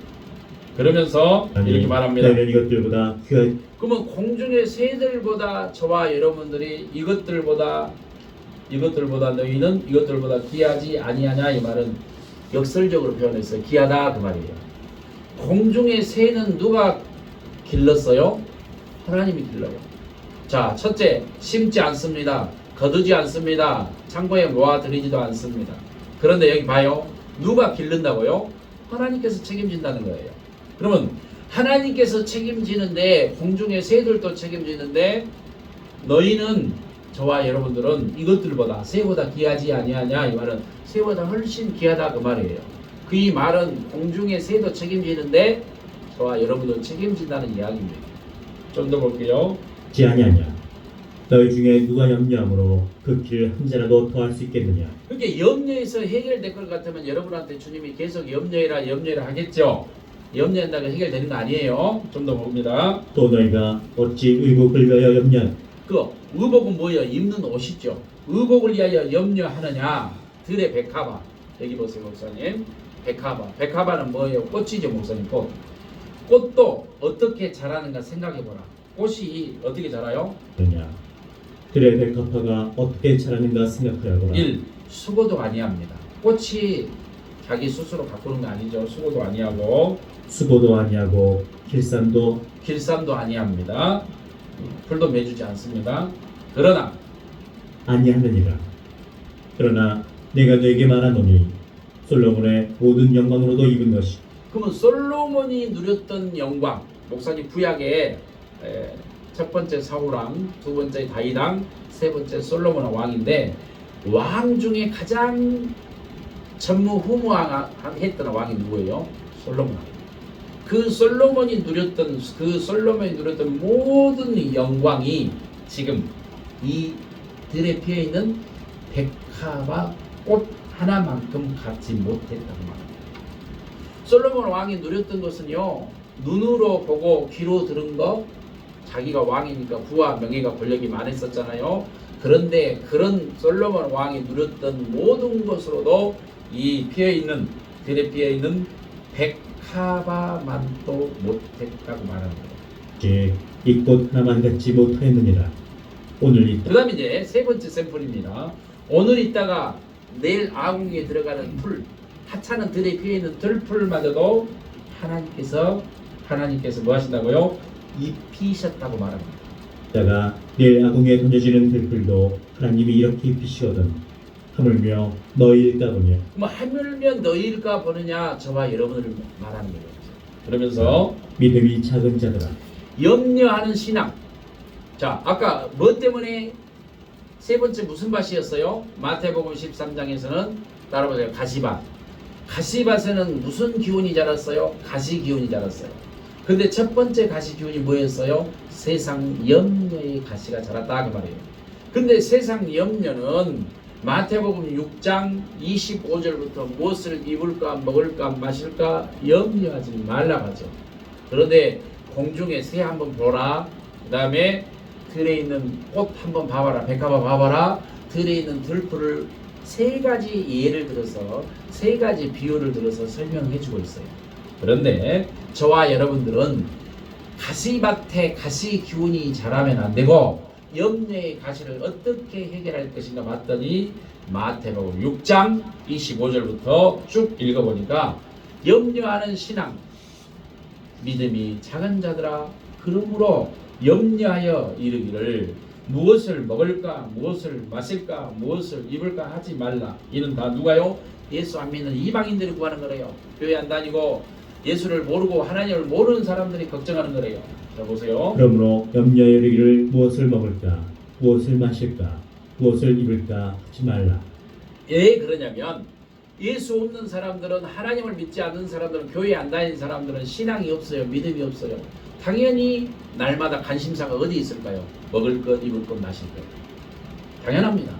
[SPEAKER 2] 그러면서 이렇게 말합니다.
[SPEAKER 4] 너희는 이것들보다 귀한.
[SPEAKER 2] 그러면 공중의 새들보다 저와 여러분들이 이것들보다 너희는 이것들보다 귀하지 아니하냐, 이 말은 역설적으로 표현했어요. 귀하다 그 말이에요. 공중의 새는 누가 길렀어요? 하나님이 길러요. 자, 첫째, 심지 않습니다. 거두지 않습니다. 창고에 모아들이지도 않습니다. 그런데 여기 봐요. 누가 기른다고요? 하나님께서 책임진다는 거예요. 그러면 하나님께서 책임지는데, 공중의 새들도 책임지는데, 너희는, 저와 여러분들은 이것들보다, 새보다 귀하지 아니하냐, 이 말은 새보다 훨씬 귀하다 그 말이에요. 그 이 말은 공중의 새도 책임지는데 저와 여러분도 책임진다는 이야기입니다. 좀 더 볼게요.
[SPEAKER 4] 지 아니하냐. 너희 중에 누가 염려함으로 그 길을 한 자라도 더할 수 있겠느냐.
[SPEAKER 2] 그렇게 염려에서 해결될 것 같으면 여러분한테 주님이 계속 염려해라 하겠죠. 염려한다고 해결되는 거 아니에요. 좀 더 봅니다.
[SPEAKER 4] 또 너희가 어찌 의복을 위하여 염려.
[SPEAKER 2] 그 의복은 뭐예요? 입는 옷이죠. 의복을 위하여 염려하느냐. 들의 백합화. 여기 보세요, 목사님. 백합화는 뭐예요? 꽃이죠, 목사님. 꽃도 어떻게 자라는가 생각해보라. 꽃이 어떻게 자라요?느냐.
[SPEAKER 4] 들의 백합화가 어떻게 자라는가 생각하여보라.
[SPEAKER 2] 1. 수고도 아니합니다. 꽃이 자기 스스로 가꾸는 거 아니죠. 수고도 아니하고 길쌈도 아니합니다. 풀도 매주지 않습니다. 그러나
[SPEAKER 4] 아니하느니라. 그러나 내가 너에게 말하노니 솔로몬의 모든 영광으로도 입은 것이.
[SPEAKER 2] 그러면 솔로몬이 누렸던 영광, 목사님 구약에 첫 번째 사울왕, 두 번째 다윗왕, 세 번째 솔로몬 왕인데 왕 중에 가장 전무후무했던 왕이 누구예요? 솔로몬 왕. 그 솔로몬이 누렸던 모든 영광이 지금 이 들에 피어 있는 백합화 꽃 하나만큼 갖지 못했다고 말합니다. 솔로몬 왕이 누렸던 것은요, 눈으로 보고 귀로 들은 것, 자기가 왕이니까 부와 명예가 권력이 많았었잖아요. 그런데 그런 솔로몬 왕이 누렸던 모든 것으로도 이 들에 피어 있는 백합화만도 못했다고 말합니다.
[SPEAKER 4] 이제 이 꽃 하나만 갖지 못하였느니라. 오늘 이
[SPEAKER 2] 그 다음에 이제 세 번째 샘플입니다. 오늘 있다가 내일 아궁이에 들어가는 풀, 하찮은 들에 피어있는 들풀마저도 하나님께서 뭐 하신다고요? 입히셨다고 말합니다.
[SPEAKER 4] 자가 내일 아궁이에 던져지는 들풀도 하나님이 이렇게 입히시거든 하물며 너희일까 보냐.
[SPEAKER 2] 뭐 하물며 너희일까 보느냐, 저와 여러분을 말하는 거죠. 그러면서
[SPEAKER 4] 믿음이 작은 자들아.
[SPEAKER 2] 염려하는 신앙. 자, 아까 뭐 때문에 세 번째 무슨 밭이었어요? 마태복음 13장에서는 따라보세요. 가시밭. 가시밭에는 무슨 기운이 자랐어요? 가시 기운이 자랐어요. 근데 첫 번째 가시 기운이 뭐였어요? 세상 염려의 가시가 자랐다 그 말이에요. 근데 세상 염려는 마태복음 6장 25절부터 무엇을 입을까 먹을까 마실까 염려하지 말라고 하죠. 그런데 공중에 새 한번 보라. 그 다음에 들에 있는 꽃 한번 봐봐라. 백합화 봐봐라. 들에 있는 들풀을 세 가지 예를 들어서 세 가지 비유를 들어서 설명해 주고 있어요. 그런데 저와 여러분들은 가시밭에 가시 기운이 자라면 안 되고 염려의 가시를 어떻게 해결할 것인가 봤더니 마태복음 6장 25절부터 쭉 읽어보니까 염려하는 신앙, 믿음이 작은 자들아, 그러므로 염려하여 이르기를 무엇을 먹을까, 무엇을 마실까, 무엇을 입을까 하지 말라. 이는 다 누가요? 예수 안 믿는 이방인들이 구하는 거래요. 교회 안 다니고 예수를 모르고 하나님을 모르는 사람들이 걱정하는 거래요. 자 보세요.
[SPEAKER 4] 그러므로 염려하여 이르기를 무엇을 먹을까, 무엇을 마실까, 무엇을 입을까 하지 말라.
[SPEAKER 2] 왜 그러냐면 예수 없는 사람들은, 하나님을 믿지 않는 사람들은, 교회 안 다니는 사람들은 신앙이 없어요. 믿음이 없어요. 당연히 날마다 관심사가 어디 있을까요? 먹을 것, 입을 것, 마실 것. 당연합니다.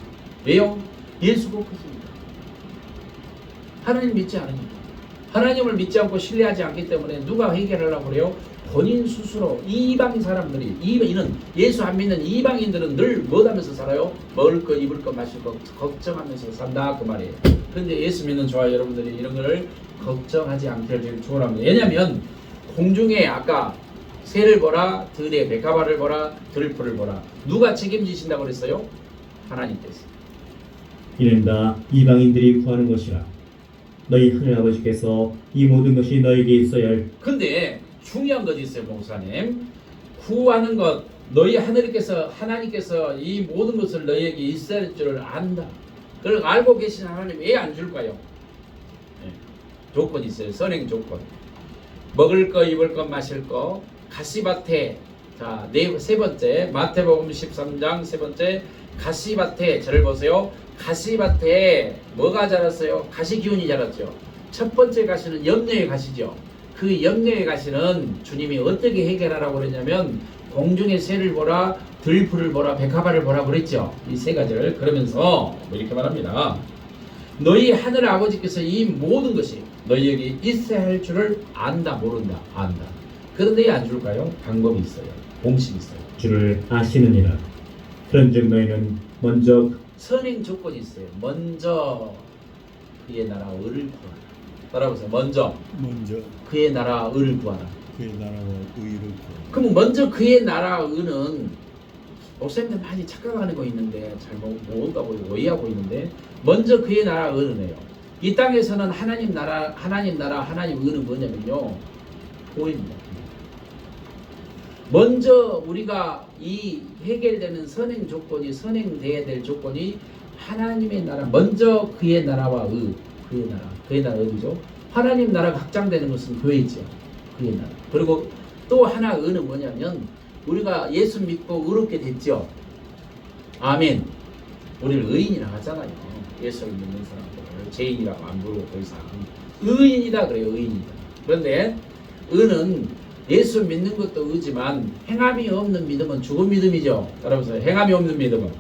[SPEAKER 2] 왜요? 예수가 없습니다. 하나님 믿지 않으니까. 하나님을 믿지 않고 신뢰하지 않기 때문에 누가 해결하려고 그래요? 본인 스스로. 이방 사람들이, 이는 예수 안 믿는 이방인들은 늘 뭐하면서 살아요? 먹을 것, 입을 것, 마실 것 걱정하면서 산다 그 말이에요. 근데 예수 믿는 저와 여러분들이 이런 거를 걱정하지 않게 할 조언합니다. 왜냐하면 공중에 아까 새를 보라, 들의 백합화를 보라, 들풀을 보라. 누가 책임지신다고 그랬어요? 하나님께서.
[SPEAKER 4] 이는 다 이방인들이 구하는 것이라. 너희 하늘아버지께서 이 모든 것이 너에게 있어야 할.
[SPEAKER 2] 근데 중요한 것이 있어요, 목사님. 구하는 것, 너희 하나님께서 이 모든 것을 너희에게 있어야 할 줄을 안다. 그걸 알고 계신 하나님 왜 안 줄까요? 네. 조건이 있어요. 선행 조건. 먹을 거, 입을 거, 마실 거. 가시밭에, 자, 세 번째 마태복음 13장 세 번째 가시밭에, 저를 보세요. 가시밭에 뭐가 자랐어요? 가시 기운이 자랐죠. 첫 번째 가시는 염려의 가시죠. 그 염려의 가시는 주님이 어떻게 해결하라고 그러냐면 공중의 새를 보라, 들풀을 보라, 백합화를 보라 그랬죠. 이 세 가지를. 그러면서 뭐 이렇게 말합니다. 너희 하늘 아버지께서 이 모든 것이 너희에게 있어야 할 줄을 안다, 모른다, 안다. 그런데 왜 안 줄까요? 방법이 있어요. 공식이 있어요.
[SPEAKER 4] 줄을 아시느니라. 그런즉 너희는 먼저
[SPEAKER 2] 선행 조건이 있어요. 먼저 그의 나라 의를 구하라. 따라보세요. 먼저 그의 나라 의를 구하라.
[SPEAKER 5] 그의 나라와 의를 구하라.
[SPEAKER 2] 그럼 먼저 그의 나라 의는, 목사님들 많이 착각하는 거 있는데 잘 모른다고 오해하고 있는데, 먼저 그의 나라 의는요. 이 땅에서는 하나님 나라, 하나님 의는 뭐냐면요, 보입니다. 먼저 우리가 이 해결되는 선행 조건이, 선행돼야 될 조건이 하나님의 나라, 먼저 그의 나라와 그의 나라 어디죠? 하나님 나라가 확장되는 것은 교회죠. 그의 나라. 그리고 또 하나 의는 뭐냐면 우리가 예수 믿고 의롭게 됐죠. 아멘. 우리를 의인이라 하잖아요. 예수를 믿는 사람들을 죄인이라고 안 부르고 더 이상 의인이다 그래요. 의인이다. 그런데 의는 예수 믿는 것도 의지만 행함이 없는 믿음은 죽은 믿음이죠. 따라서 행함이 없는 믿음은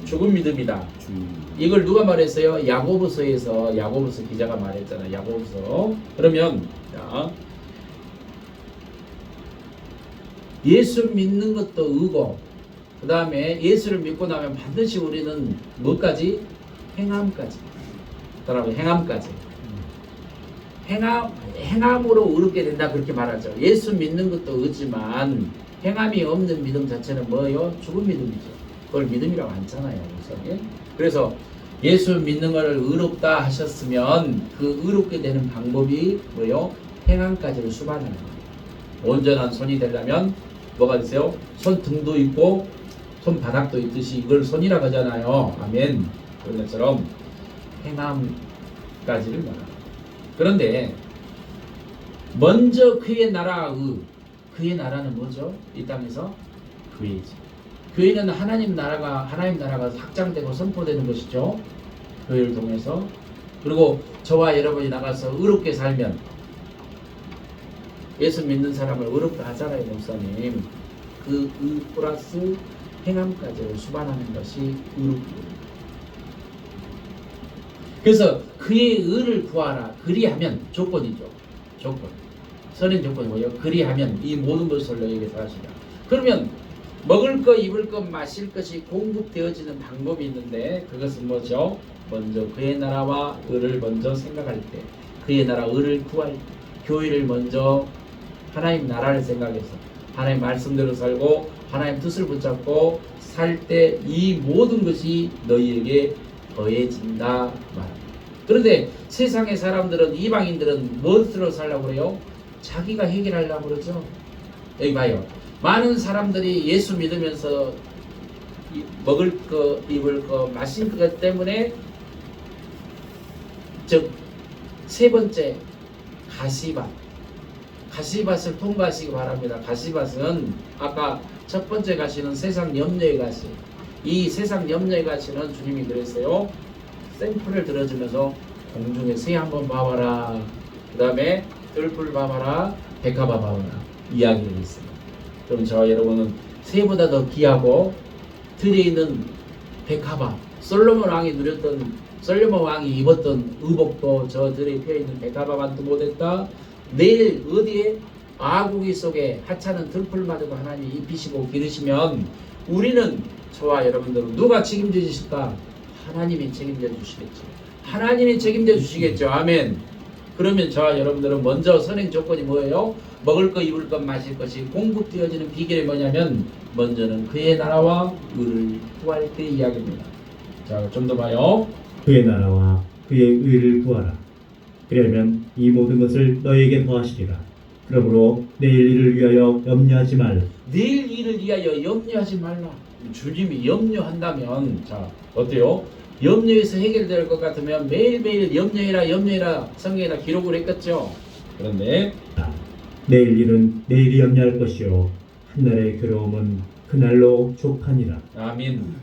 [SPEAKER 2] 죽은 믿음이다. 이걸 누가 말했어요? 야고보서에서 야고보서 기자가 말했잖아요. 야고보서. 그러면 자, 예수 믿는 것도 의고 그 다음에 예수를 믿고 나면 반드시 우리는 뭐까지? 행함까지. 따라서 행함까지. 행함으로 의롭게 된다 그렇게 말하죠. 예수 믿는 것도 의지만 행함이 없는 믿음 자체는 뭐예요? 죽은 믿음이죠. 그걸 믿음이라고 않잖아요. 그래서 예수 믿는 것을 의롭다 하셨으면 그 의롭게 되는 방법이 뭐예요? 행함까지를 수반하는 거예요. 온전한 손이 되려면 뭐가 있어요? 손등도 있고 손바닥도 있듯이 이걸 손이라고 하잖아요. 아멘. 그런 것처럼 행함까지를 말합니다. 그런데 먼저 그의 나라의 그의 나라는 뭐죠? 이 땅에서 교회지. 교회는 하나님 나라가 확장되고 선포되는 것이죠. 교회를 통해서. 그리고 저와 여러분이 나가서 의롭게 살면 예수 믿는 사람을 의롭다 하잖아요, 목사님. 그 플러스 행함까지를 수반하는 것이 의롭다. 그래서 그의 의를 구하라. 그리하면 조건이죠. 조건. 선행 조건이 뭐예요? 그리하면 이 모든 것을 너에게서 하시라. 그러면 먹을 것, 입을 것, 마실 것이 공급되어지는 방법이 있는데 그것은 뭐죠? 먼저 그의 나라와 의를 먼저 생각할 때, 그의 나라 의를 구할 때, 교회를 먼저 하나님 나라를 생각해서 하나님 말씀대로 살고 하나님 뜻을 붙잡고 살 때 이 모든 것이 너희에게 더해진다 말합니다. 그런데 세상의 사람들은 이방인들은 무엇으로 살려고 그래요? 자기가 해결하려고 그러죠. 여기 봐요. 많은 사람들이 예수 믿으면서 먹을 거, 입을 거, 마실 것 때문에 즉 세 번째 가시밭. 가시밭을 통과하시기 바랍니다. 가시밭은 아까 첫 번째 가시는 세상 염려의 가시. 이 세상 염려의 가시는 주님이 그랬어요. 샘플을 들어주면서 공중에 새 한번 봐봐라. 그 다음에 뜰불 봐봐라. 백합화 봐봐라. 이야기를 했어요. 그럼 저와 여러분은 새보다 더 귀하고 들에 있는 백합화, 솔로몬 왕이 입었던 의복도 저 들에 펴있는 백합화만도 못했다. 내일 어디에 아구기 속에 하찮은 들풀마저도 하나님이 입히시고 기르시면 우리는 저와 여러분들은 누가 책임져 주실까? 하나님이 책임져 주시겠죠. 하나님이 책임져 주시겠죠. 아멘. 그러면 저와 여러분들은 먼저 선행 조건이 뭐예요? 먹을 것, 입을 것, 마실 것이 공급되어지는 비결이 뭐냐면 먼저는 그의 나라와 의를 구할 때 이야기입니다. 자, 좀 더 봐요.
[SPEAKER 4] 그의 나라와 그의 의를 구하라. 그러면 이 모든 것을 너에게 더하시리라. 그러므로 내일 일을 위하여 염려하지 말라.
[SPEAKER 2] 내일 일을 위하여 염려하지 말라. 주님이 염려한다면 자 어때요? 염려에서 해결될 것 같으면 매일매일 염려해라 성경에다 기록을 했겠죠. 그런데
[SPEAKER 4] 내일 일은 내일이 염려할 것이요 한날의 괴로움은 그날로 족하니라.
[SPEAKER 2] 아멘.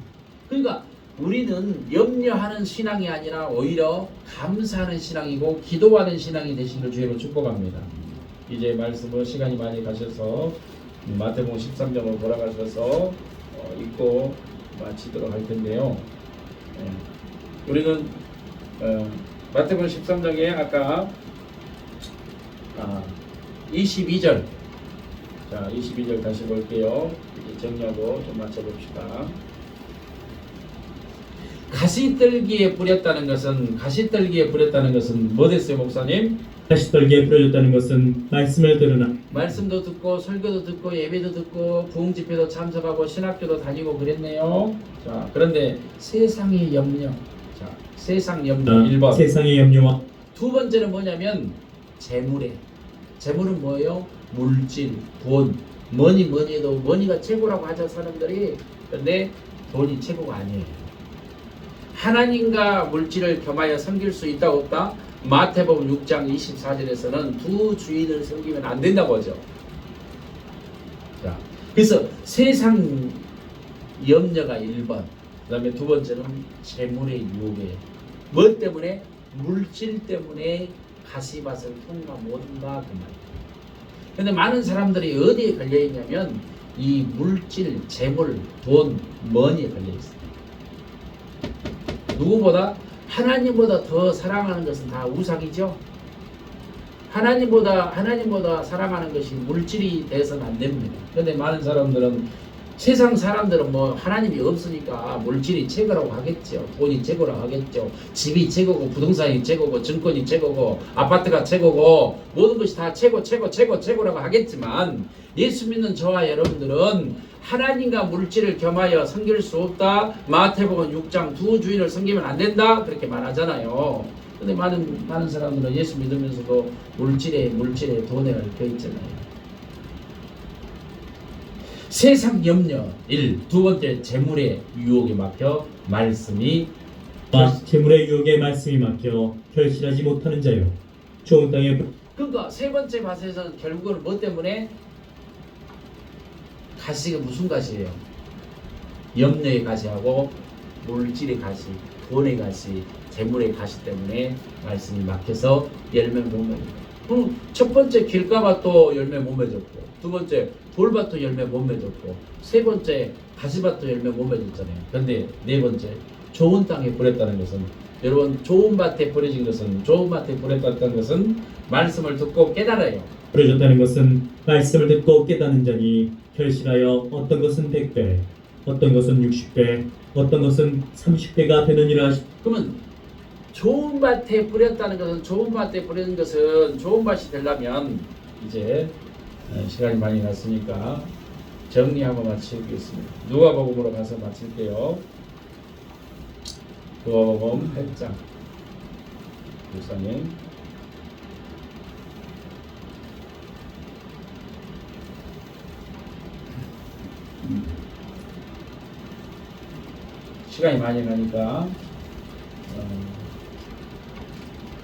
[SPEAKER 2] 그러니까 우리는 염려하는 신앙이 아니라 오히려 감사하는 신앙이고 기도하는 신앙이 되시기를 주의로 축복합니다. 이제 말씀은 시간이 많이 가셔서 마태복음 13장으로 돌아가셔서 읽고 마치도록 할 텐데요. 우리는 마태복음 13장에 아까 22절 자 22절 다시 볼게요. 이제 정리하고 좀 맞춰봅시다. 가시떨기에 뿌렸다는 것은 뭐 됐어요, 목사님?
[SPEAKER 4] 가시떨기에 뿌려졌다는 것은 말씀을 들으나
[SPEAKER 2] 말씀도 듣고 설교도 듣고 예배도 듣고 부흥집회도 참석하고 신학교도 다니고 그랬네요. 자, 그런데 세상의 염려. 자, 세상 염려 1번.
[SPEAKER 4] 세상의 염려와
[SPEAKER 2] 두 번째는 뭐냐면 재물에. 재물은 뭐예요? 물질, 돈. 뭐니 해도 머니가 최고라고 하죠, 사람들이. 그런데 돈이 최고가 아니에요. 하나님과 물질을 겸하여 섬길 수 있다 없다? 마태복음 6장 24절에서는 두 주인을 섬기면 안 된다고 하죠. 자, 그래서 세상 염려가 1번, 그 다음에 두 번째는 재물의 유혹이에요. 뭐 때문에? 물질 때문에 가시밭을 통과 못한다 그 말이에요. 근데 많은 사람들이 어디에 걸려있냐면 이 물질, 재물, 돈, 머니에 걸려있어요. 누구보다 하나님보다 더 사랑하는 것은 다 우상이죠. 하나님보다 사랑하는 것이 물질이 돼서는 안 됩니다. 근데 많은 사람들은 세상 사람들은 뭐 하나님이 없으니까 물질이 최고라고 하겠죠. 돈이 최고라고 하겠죠. 집이 최고고 부동산이 최고고 증권이 최고고 아파트가 최고고 모든 것이 다 최고라고 하겠지만 예수 믿는 저와 여러분들은 하나님과 물질을 겸하여 섬길 수 없다. 마태복음 6장 두 주인을 섬기면 안 된다. 그렇게 말하잖아요. 근데 많은 사람들은 예수 믿으면서도 물질에 돈에 얽혀 있잖아요. 세상 염려 1. 두 번째 재물의 유혹에 막혀 말씀이
[SPEAKER 4] 재물의 유혹에 말씀이 막혀 결실하지 못하는 자요. 좋은 땅에
[SPEAKER 2] 그러니까 세 번째 밭에서는 결국은 뭐 때문에 가시가 무슨 가시예요? 염려의 가시하고 물질의 가시, 돈의 가시, 재물의 가시 때문에 말씀이 막혀서 열매 못 맺어요. 그럼 첫 번째 길가밭도 열매 못 맺었고, 두 번째 돌밭도 열매 못 맺었고, 세 번째 가시밭도 열매 못 맺었잖아요. 그런데 네 번째 좋은 땅에 버렸다는 것은, 여러분 좋은 밭에 버려진 것은, 좋은 밭에 버렸다는 것은 말씀을 듣고 깨달아요.
[SPEAKER 4] 버려졌다는 것은 말씀을 듣고 깨닫는 자니 결실하여 어떤 것은 100배, 어떤 것은 60배, 어떤 것은 30배가 되느니라.
[SPEAKER 2] 그러면 좋은 밭에 뿌렸다는 것은, 좋은 밭에 뿌리는 것은, 좋은 밭이 되려면 이제 시간이 많이 났으니까 정리하고 마치겠습니다. 누가복음으로 가서 마칠게요. 누가복음 8장. 목사님. 시간이 많이 가니까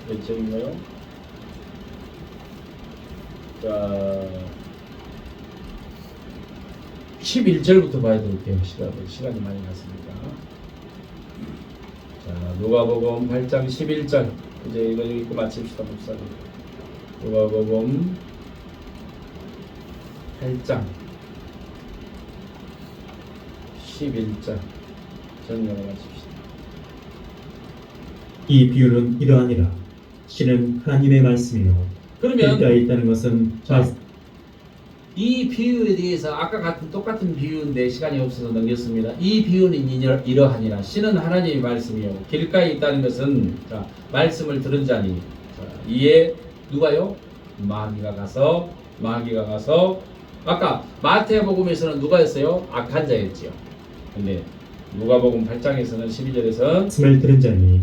[SPEAKER 2] 몇 절인가요? 자, 11절부터 봐야 될게요. 시간이 많이 갔으니까. 자, 누가복음 8장 11절. 이제 이거 읽고 마칩시다, 목사님. 누가복음 8장 11절. 정리하고 마칩시다.
[SPEAKER 4] 이 비유는 이러하니라. 씨는 하나님의 말씀이요.
[SPEAKER 2] 그러면
[SPEAKER 4] 길가에 있다는 것은
[SPEAKER 2] 자, 이 비유에 대해서 아까 같은 똑같은 비유인데 시간이 없어서 넘겼습니다. 이 비유는 이러하니라. 씨는 하나님의 말씀이요. 길가에 있다는 것은 자, 말씀을 들은 자니. 자, 이에 누가요? 마귀가 가서 아까 마태복음에서는 누가였어요? 악한 자였지요. 근데 누가복음 8장에서는 12절에서
[SPEAKER 4] 말씀을 들은 자니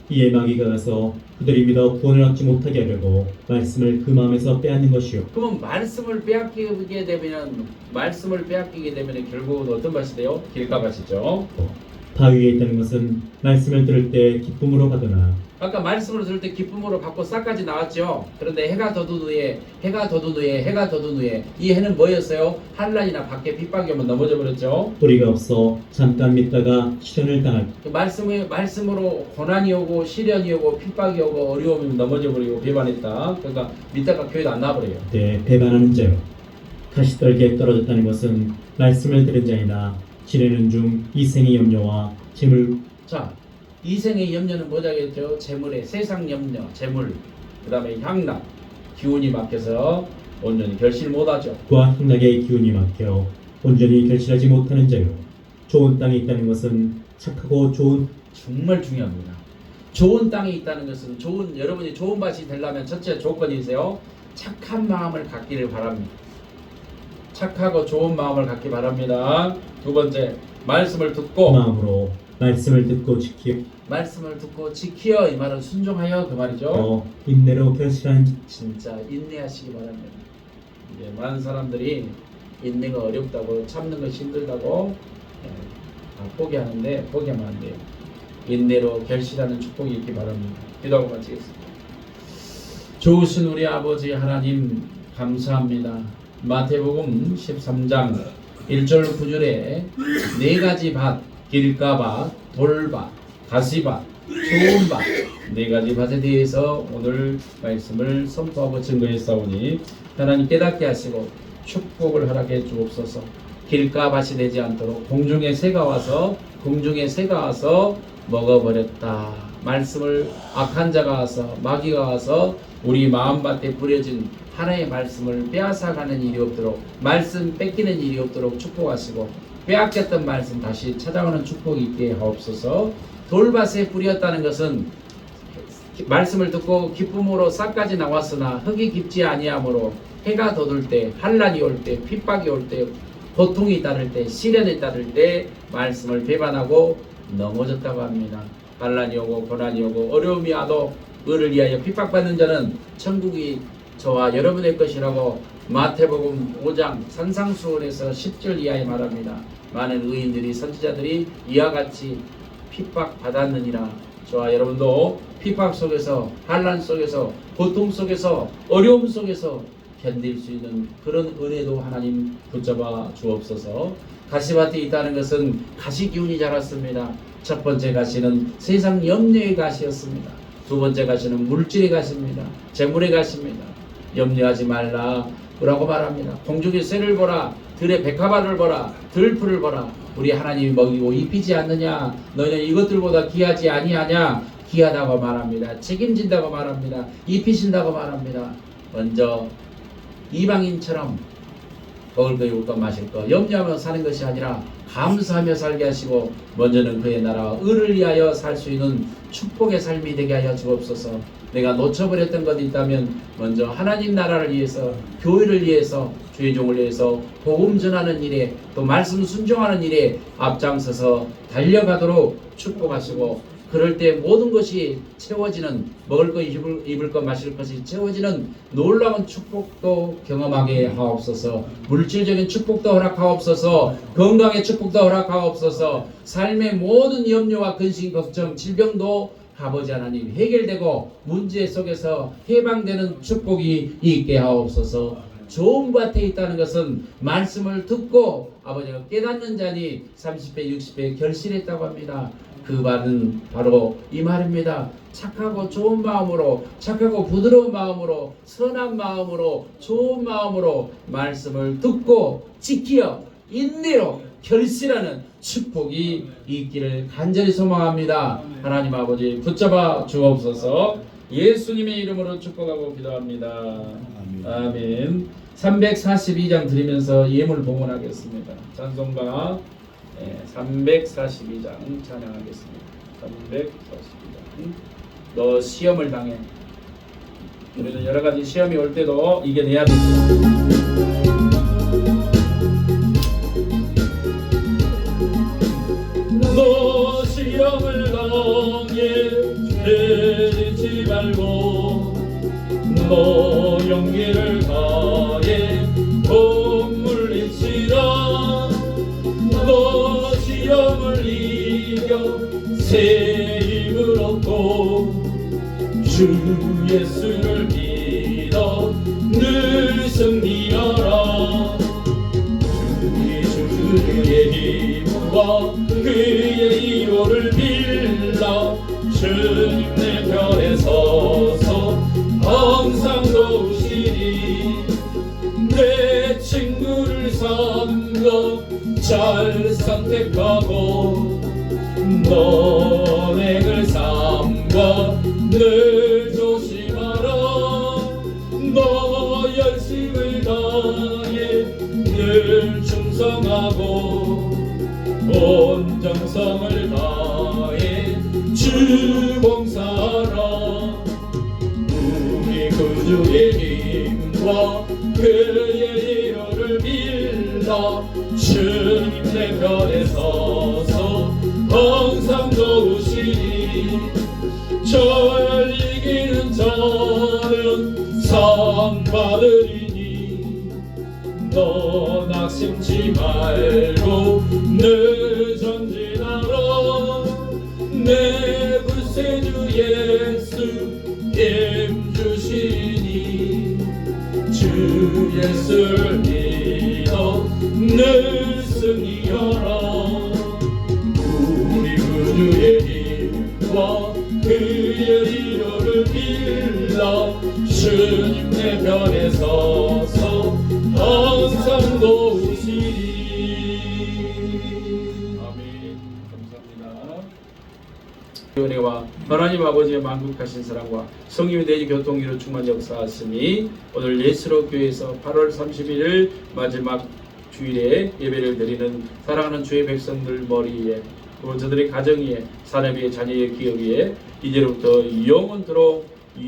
[SPEAKER 4] 이에 마귀가 가서 그들이 믿어 구원을 얻지 못하게 하려고 말씀을 그 마음에서 빼앗는 것이요.
[SPEAKER 2] 그러면 말씀을 빼앗기게 되면 결국은 어떤 밭이 돼요? 길가밭이죠.
[SPEAKER 4] 바위에 있다는 것은 말씀을 들을 때 기쁨으로 받으나
[SPEAKER 2] 아까 말씀을 들을 때 기쁨으로 받고 싹까지 나왔죠. 그런데 해가 돋은 후에 이 해는 뭐였어요? 한란이나 밖에 핍박이 오면 넘어져 버렸죠.
[SPEAKER 4] 뿌리가 없어 잠깐 믿다가 시련을 당할
[SPEAKER 2] 그 말씀으로 고난이 오고 시련이 오고 핍박이 오고 어려움이 넘어져 버리고 배반했다. 그러니까 믿다가 교회도 안 나버려요.
[SPEAKER 4] 때 배반하는 자요. 가시떨기에 떨어졌다는 것은 말씀을 들은 자이나 지내는 중 이생의 염려와 재물.
[SPEAKER 2] 자, 이생의 염려는 뭐냐겠죠? 재물의 세상 염려, 재물, 그 다음에 향락, 기운이 막혀서 온전히 결실 못하죠.
[SPEAKER 4] 과 향락의 기운이 막혀 온전히 결실하지 못하는 자요. 좋은 땅에 있다는 것은 착하고 좋은.
[SPEAKER 2] 정말 중요합니다. 좋은 땅에 있다는 것은 여러분이 좋은 밭이 되려면 첫째 조건이 있어요. 착한 마음을 갖기를 바랍니다. 착하고 좋은 마음을 갖기 바랍니다. 두 번째, 말씀을 듣고
[SPEAKER 4] 마음으로 말씀을 듣고
[SPEAKER 2] 지키어 이 말은 순종하여 그 말이죠.
[SPEAKER 4] 인내로 결실한
[SPEAKER 2] 진짜 인내하시기 바랍니다. 이제 많은 사람들이 인내가 어렵다고 참는 것이 힘들다고 다 포기하는데 포기하면 안 돼요. 인내로 결실하는 축복이 있기 바랍니다. 기도하고 마치겠습니다. 좋으신 우리 아버지 하나님 감사합니다. 마태복음 13장 1절 9절에 네 가지 밭, 길가밭, 돌밭, 가시밭, 좋은 밭, 네 가지 밭에 대해서 오늘 말씀을 선포하고 증거했사오니 하나님 깨닫게 하시고 축복을 허락해 주옵소서. 길가밭이 되지 않도록 공중에 새가 와서 먹어버렸다. 말씀을 악한 자가 와서 마귀가 와서 우리 마음밭에 뿌려진 하나의 말씀을 빼앗아가는 일이 없도록, 말씀 뺏기는 일이 없도록 축복하시고, 빼앗겼던 말씀 다시 찾아오는 축복이 있게 하옵소서. 돌밭에 뿌렸다는 것은 말씀을 듣고 기쁨으로 싹까지 나왔으나 흙이 깊지 아니하므로 해가 돋을 때, 환난이 올 때, 핍박이 올 때, 고통이 따를 때, 시련이 따를 때 말씀을 배반하고 넘어졌다고 합니다. 환난이 오고 고난이 오고 어려움이 와도 의를 위하여 핍박받는 자는 천국이 저와 여러분의 것이라고 마태복음 5장 산상수훈에서 10절 이하에 말합니다. 많은 의인들이 선지자들이 이와 같이 핍박받았느니라. 저와 여러분도 핍박 속에서, 환난 속에서, 고통 속에서, 어려움 속에서 견딜 수 있는 그런 은혜도 하나님 붙잡아 주옵소서. 가시밭에 있다는 것은 가시 기운이 자랐습니다. 첫 번째 가시는 세상 염려의 가시였습니다. 두 번째 가시는 물질의 가시입니다. 재물의 가시입니다. 염려하지 말라 라고 말합니다. 공중의 새를 보라, 들의 백합화를 보라, 들풀을 보라. 우리 하나님이 먹이고 입히지 않느냐? 너희는 이것들보다 귀하지 아니하냐? 귀하다고 말합니다. 책임진다고 말합니다. 입히신다고 말합니다. 먼저 이방인처럼 먹을 거, 입을 거, 마실 거 염려하며 사는 것이 아니라 감사하며 살게 하시고, 먼저는 그의 나라 의를 위하여 살 수 있는 축복의 삶이 되게 하여 주옵소서. 내가 놓쳐버렸던 것이 있다면 먼저 하나님 나라를 위해서, 교회를 위해서, 주의 종을 위해서 복음 전하는 일에, 또 말씀 순종하는 일에 앞장서서 달려가도록 축복하시고, 그럴 때 모든 것이 채워지는, 먹을 것, 입을 것, 마실 것이 채워지는 놀라운 축복도 경험하게 하옵소서. 물질적인 축복도 허락하옵소서. 건강의 축복도 허락하옵소서. 삶의 모든 염려와 근심, 걱정, 질병도 아버지 하나님 해결되고 문제 속에서 해방되는 축복이 있게 하옵소서. 좋은 밭에 있다는 것은 말씀을 듣고 아버지가 깨닫는 자니 30배 60배 결실했다고 합니다. 그 말은 바로 이 말입니다. 착하고 좋은 마음으로, 착하고 부드러운 마음으로, 선한 마음으로, 좋은 마음으로 말씀을 듣고 지키어 인내로 결실하는 축복이 있기를 간절히 소망합니다. 하나님 아버지 붙잡아 주옵소서. 예수님의 이름으로 축복하고 기도합니다. 아멘. 342장 드리면서 예물 봉헌하겠습니다. 찬송가 342장 찬양하겠습니다. 342장. 너 시험을 당해. 우리는 여러 가지 시험이 올 때도 이겨내야 됩니다. 너 시험을 당해 내리지 말고, 너 용기를 다해 못 물리치라. 너 시험을 이겨 새 힘을 얻고, 주 예수를 믿어 늘 승리하라. 우리 주의 힘과 그의 이호를 빌라. 주님 내 편에 서서 항상 도우시니, 내 친구를 삼가 잘 선택하고, 너넥을 삼가 늘 조심하라. 너 열심을 다해 늘 충성하고, 온 정성을 다해 주 봉사하라. 우리 구주의 힘과 그의 이호를 빌라. 주님 내 편에 서서 항상 도우시니, 절 이기는 자는 상 받으리니, 너 낙심치 말고 늘 전진하라. 내 구세주 예수 힘 주시니, 주 예수를 믿어 늘 승리하라. 우리 구주의 힘과 그의 이름을 빌라 주님 내 편에 서서 항상 도우시리. 아멘. 감사합니다. 은혜와 하나님 아버지의 만국하신 사랑과 성령의 내지 교통기로 충만 역사하심이 오늘 예수로 교회에서 8월 31일 마지막 주일에 예배를 드리는 사랑하는 주의 백성들 머리에 또 저들의 가정 위에 사람 위에 자녀의 기업 위에 이제로부터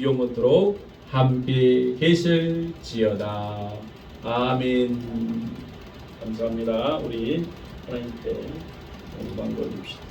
[SPEAKER 2] 영원토록 함께 계실지어다. 아멘. 감사합니다. 우리 하나님께 영광 돌립시다.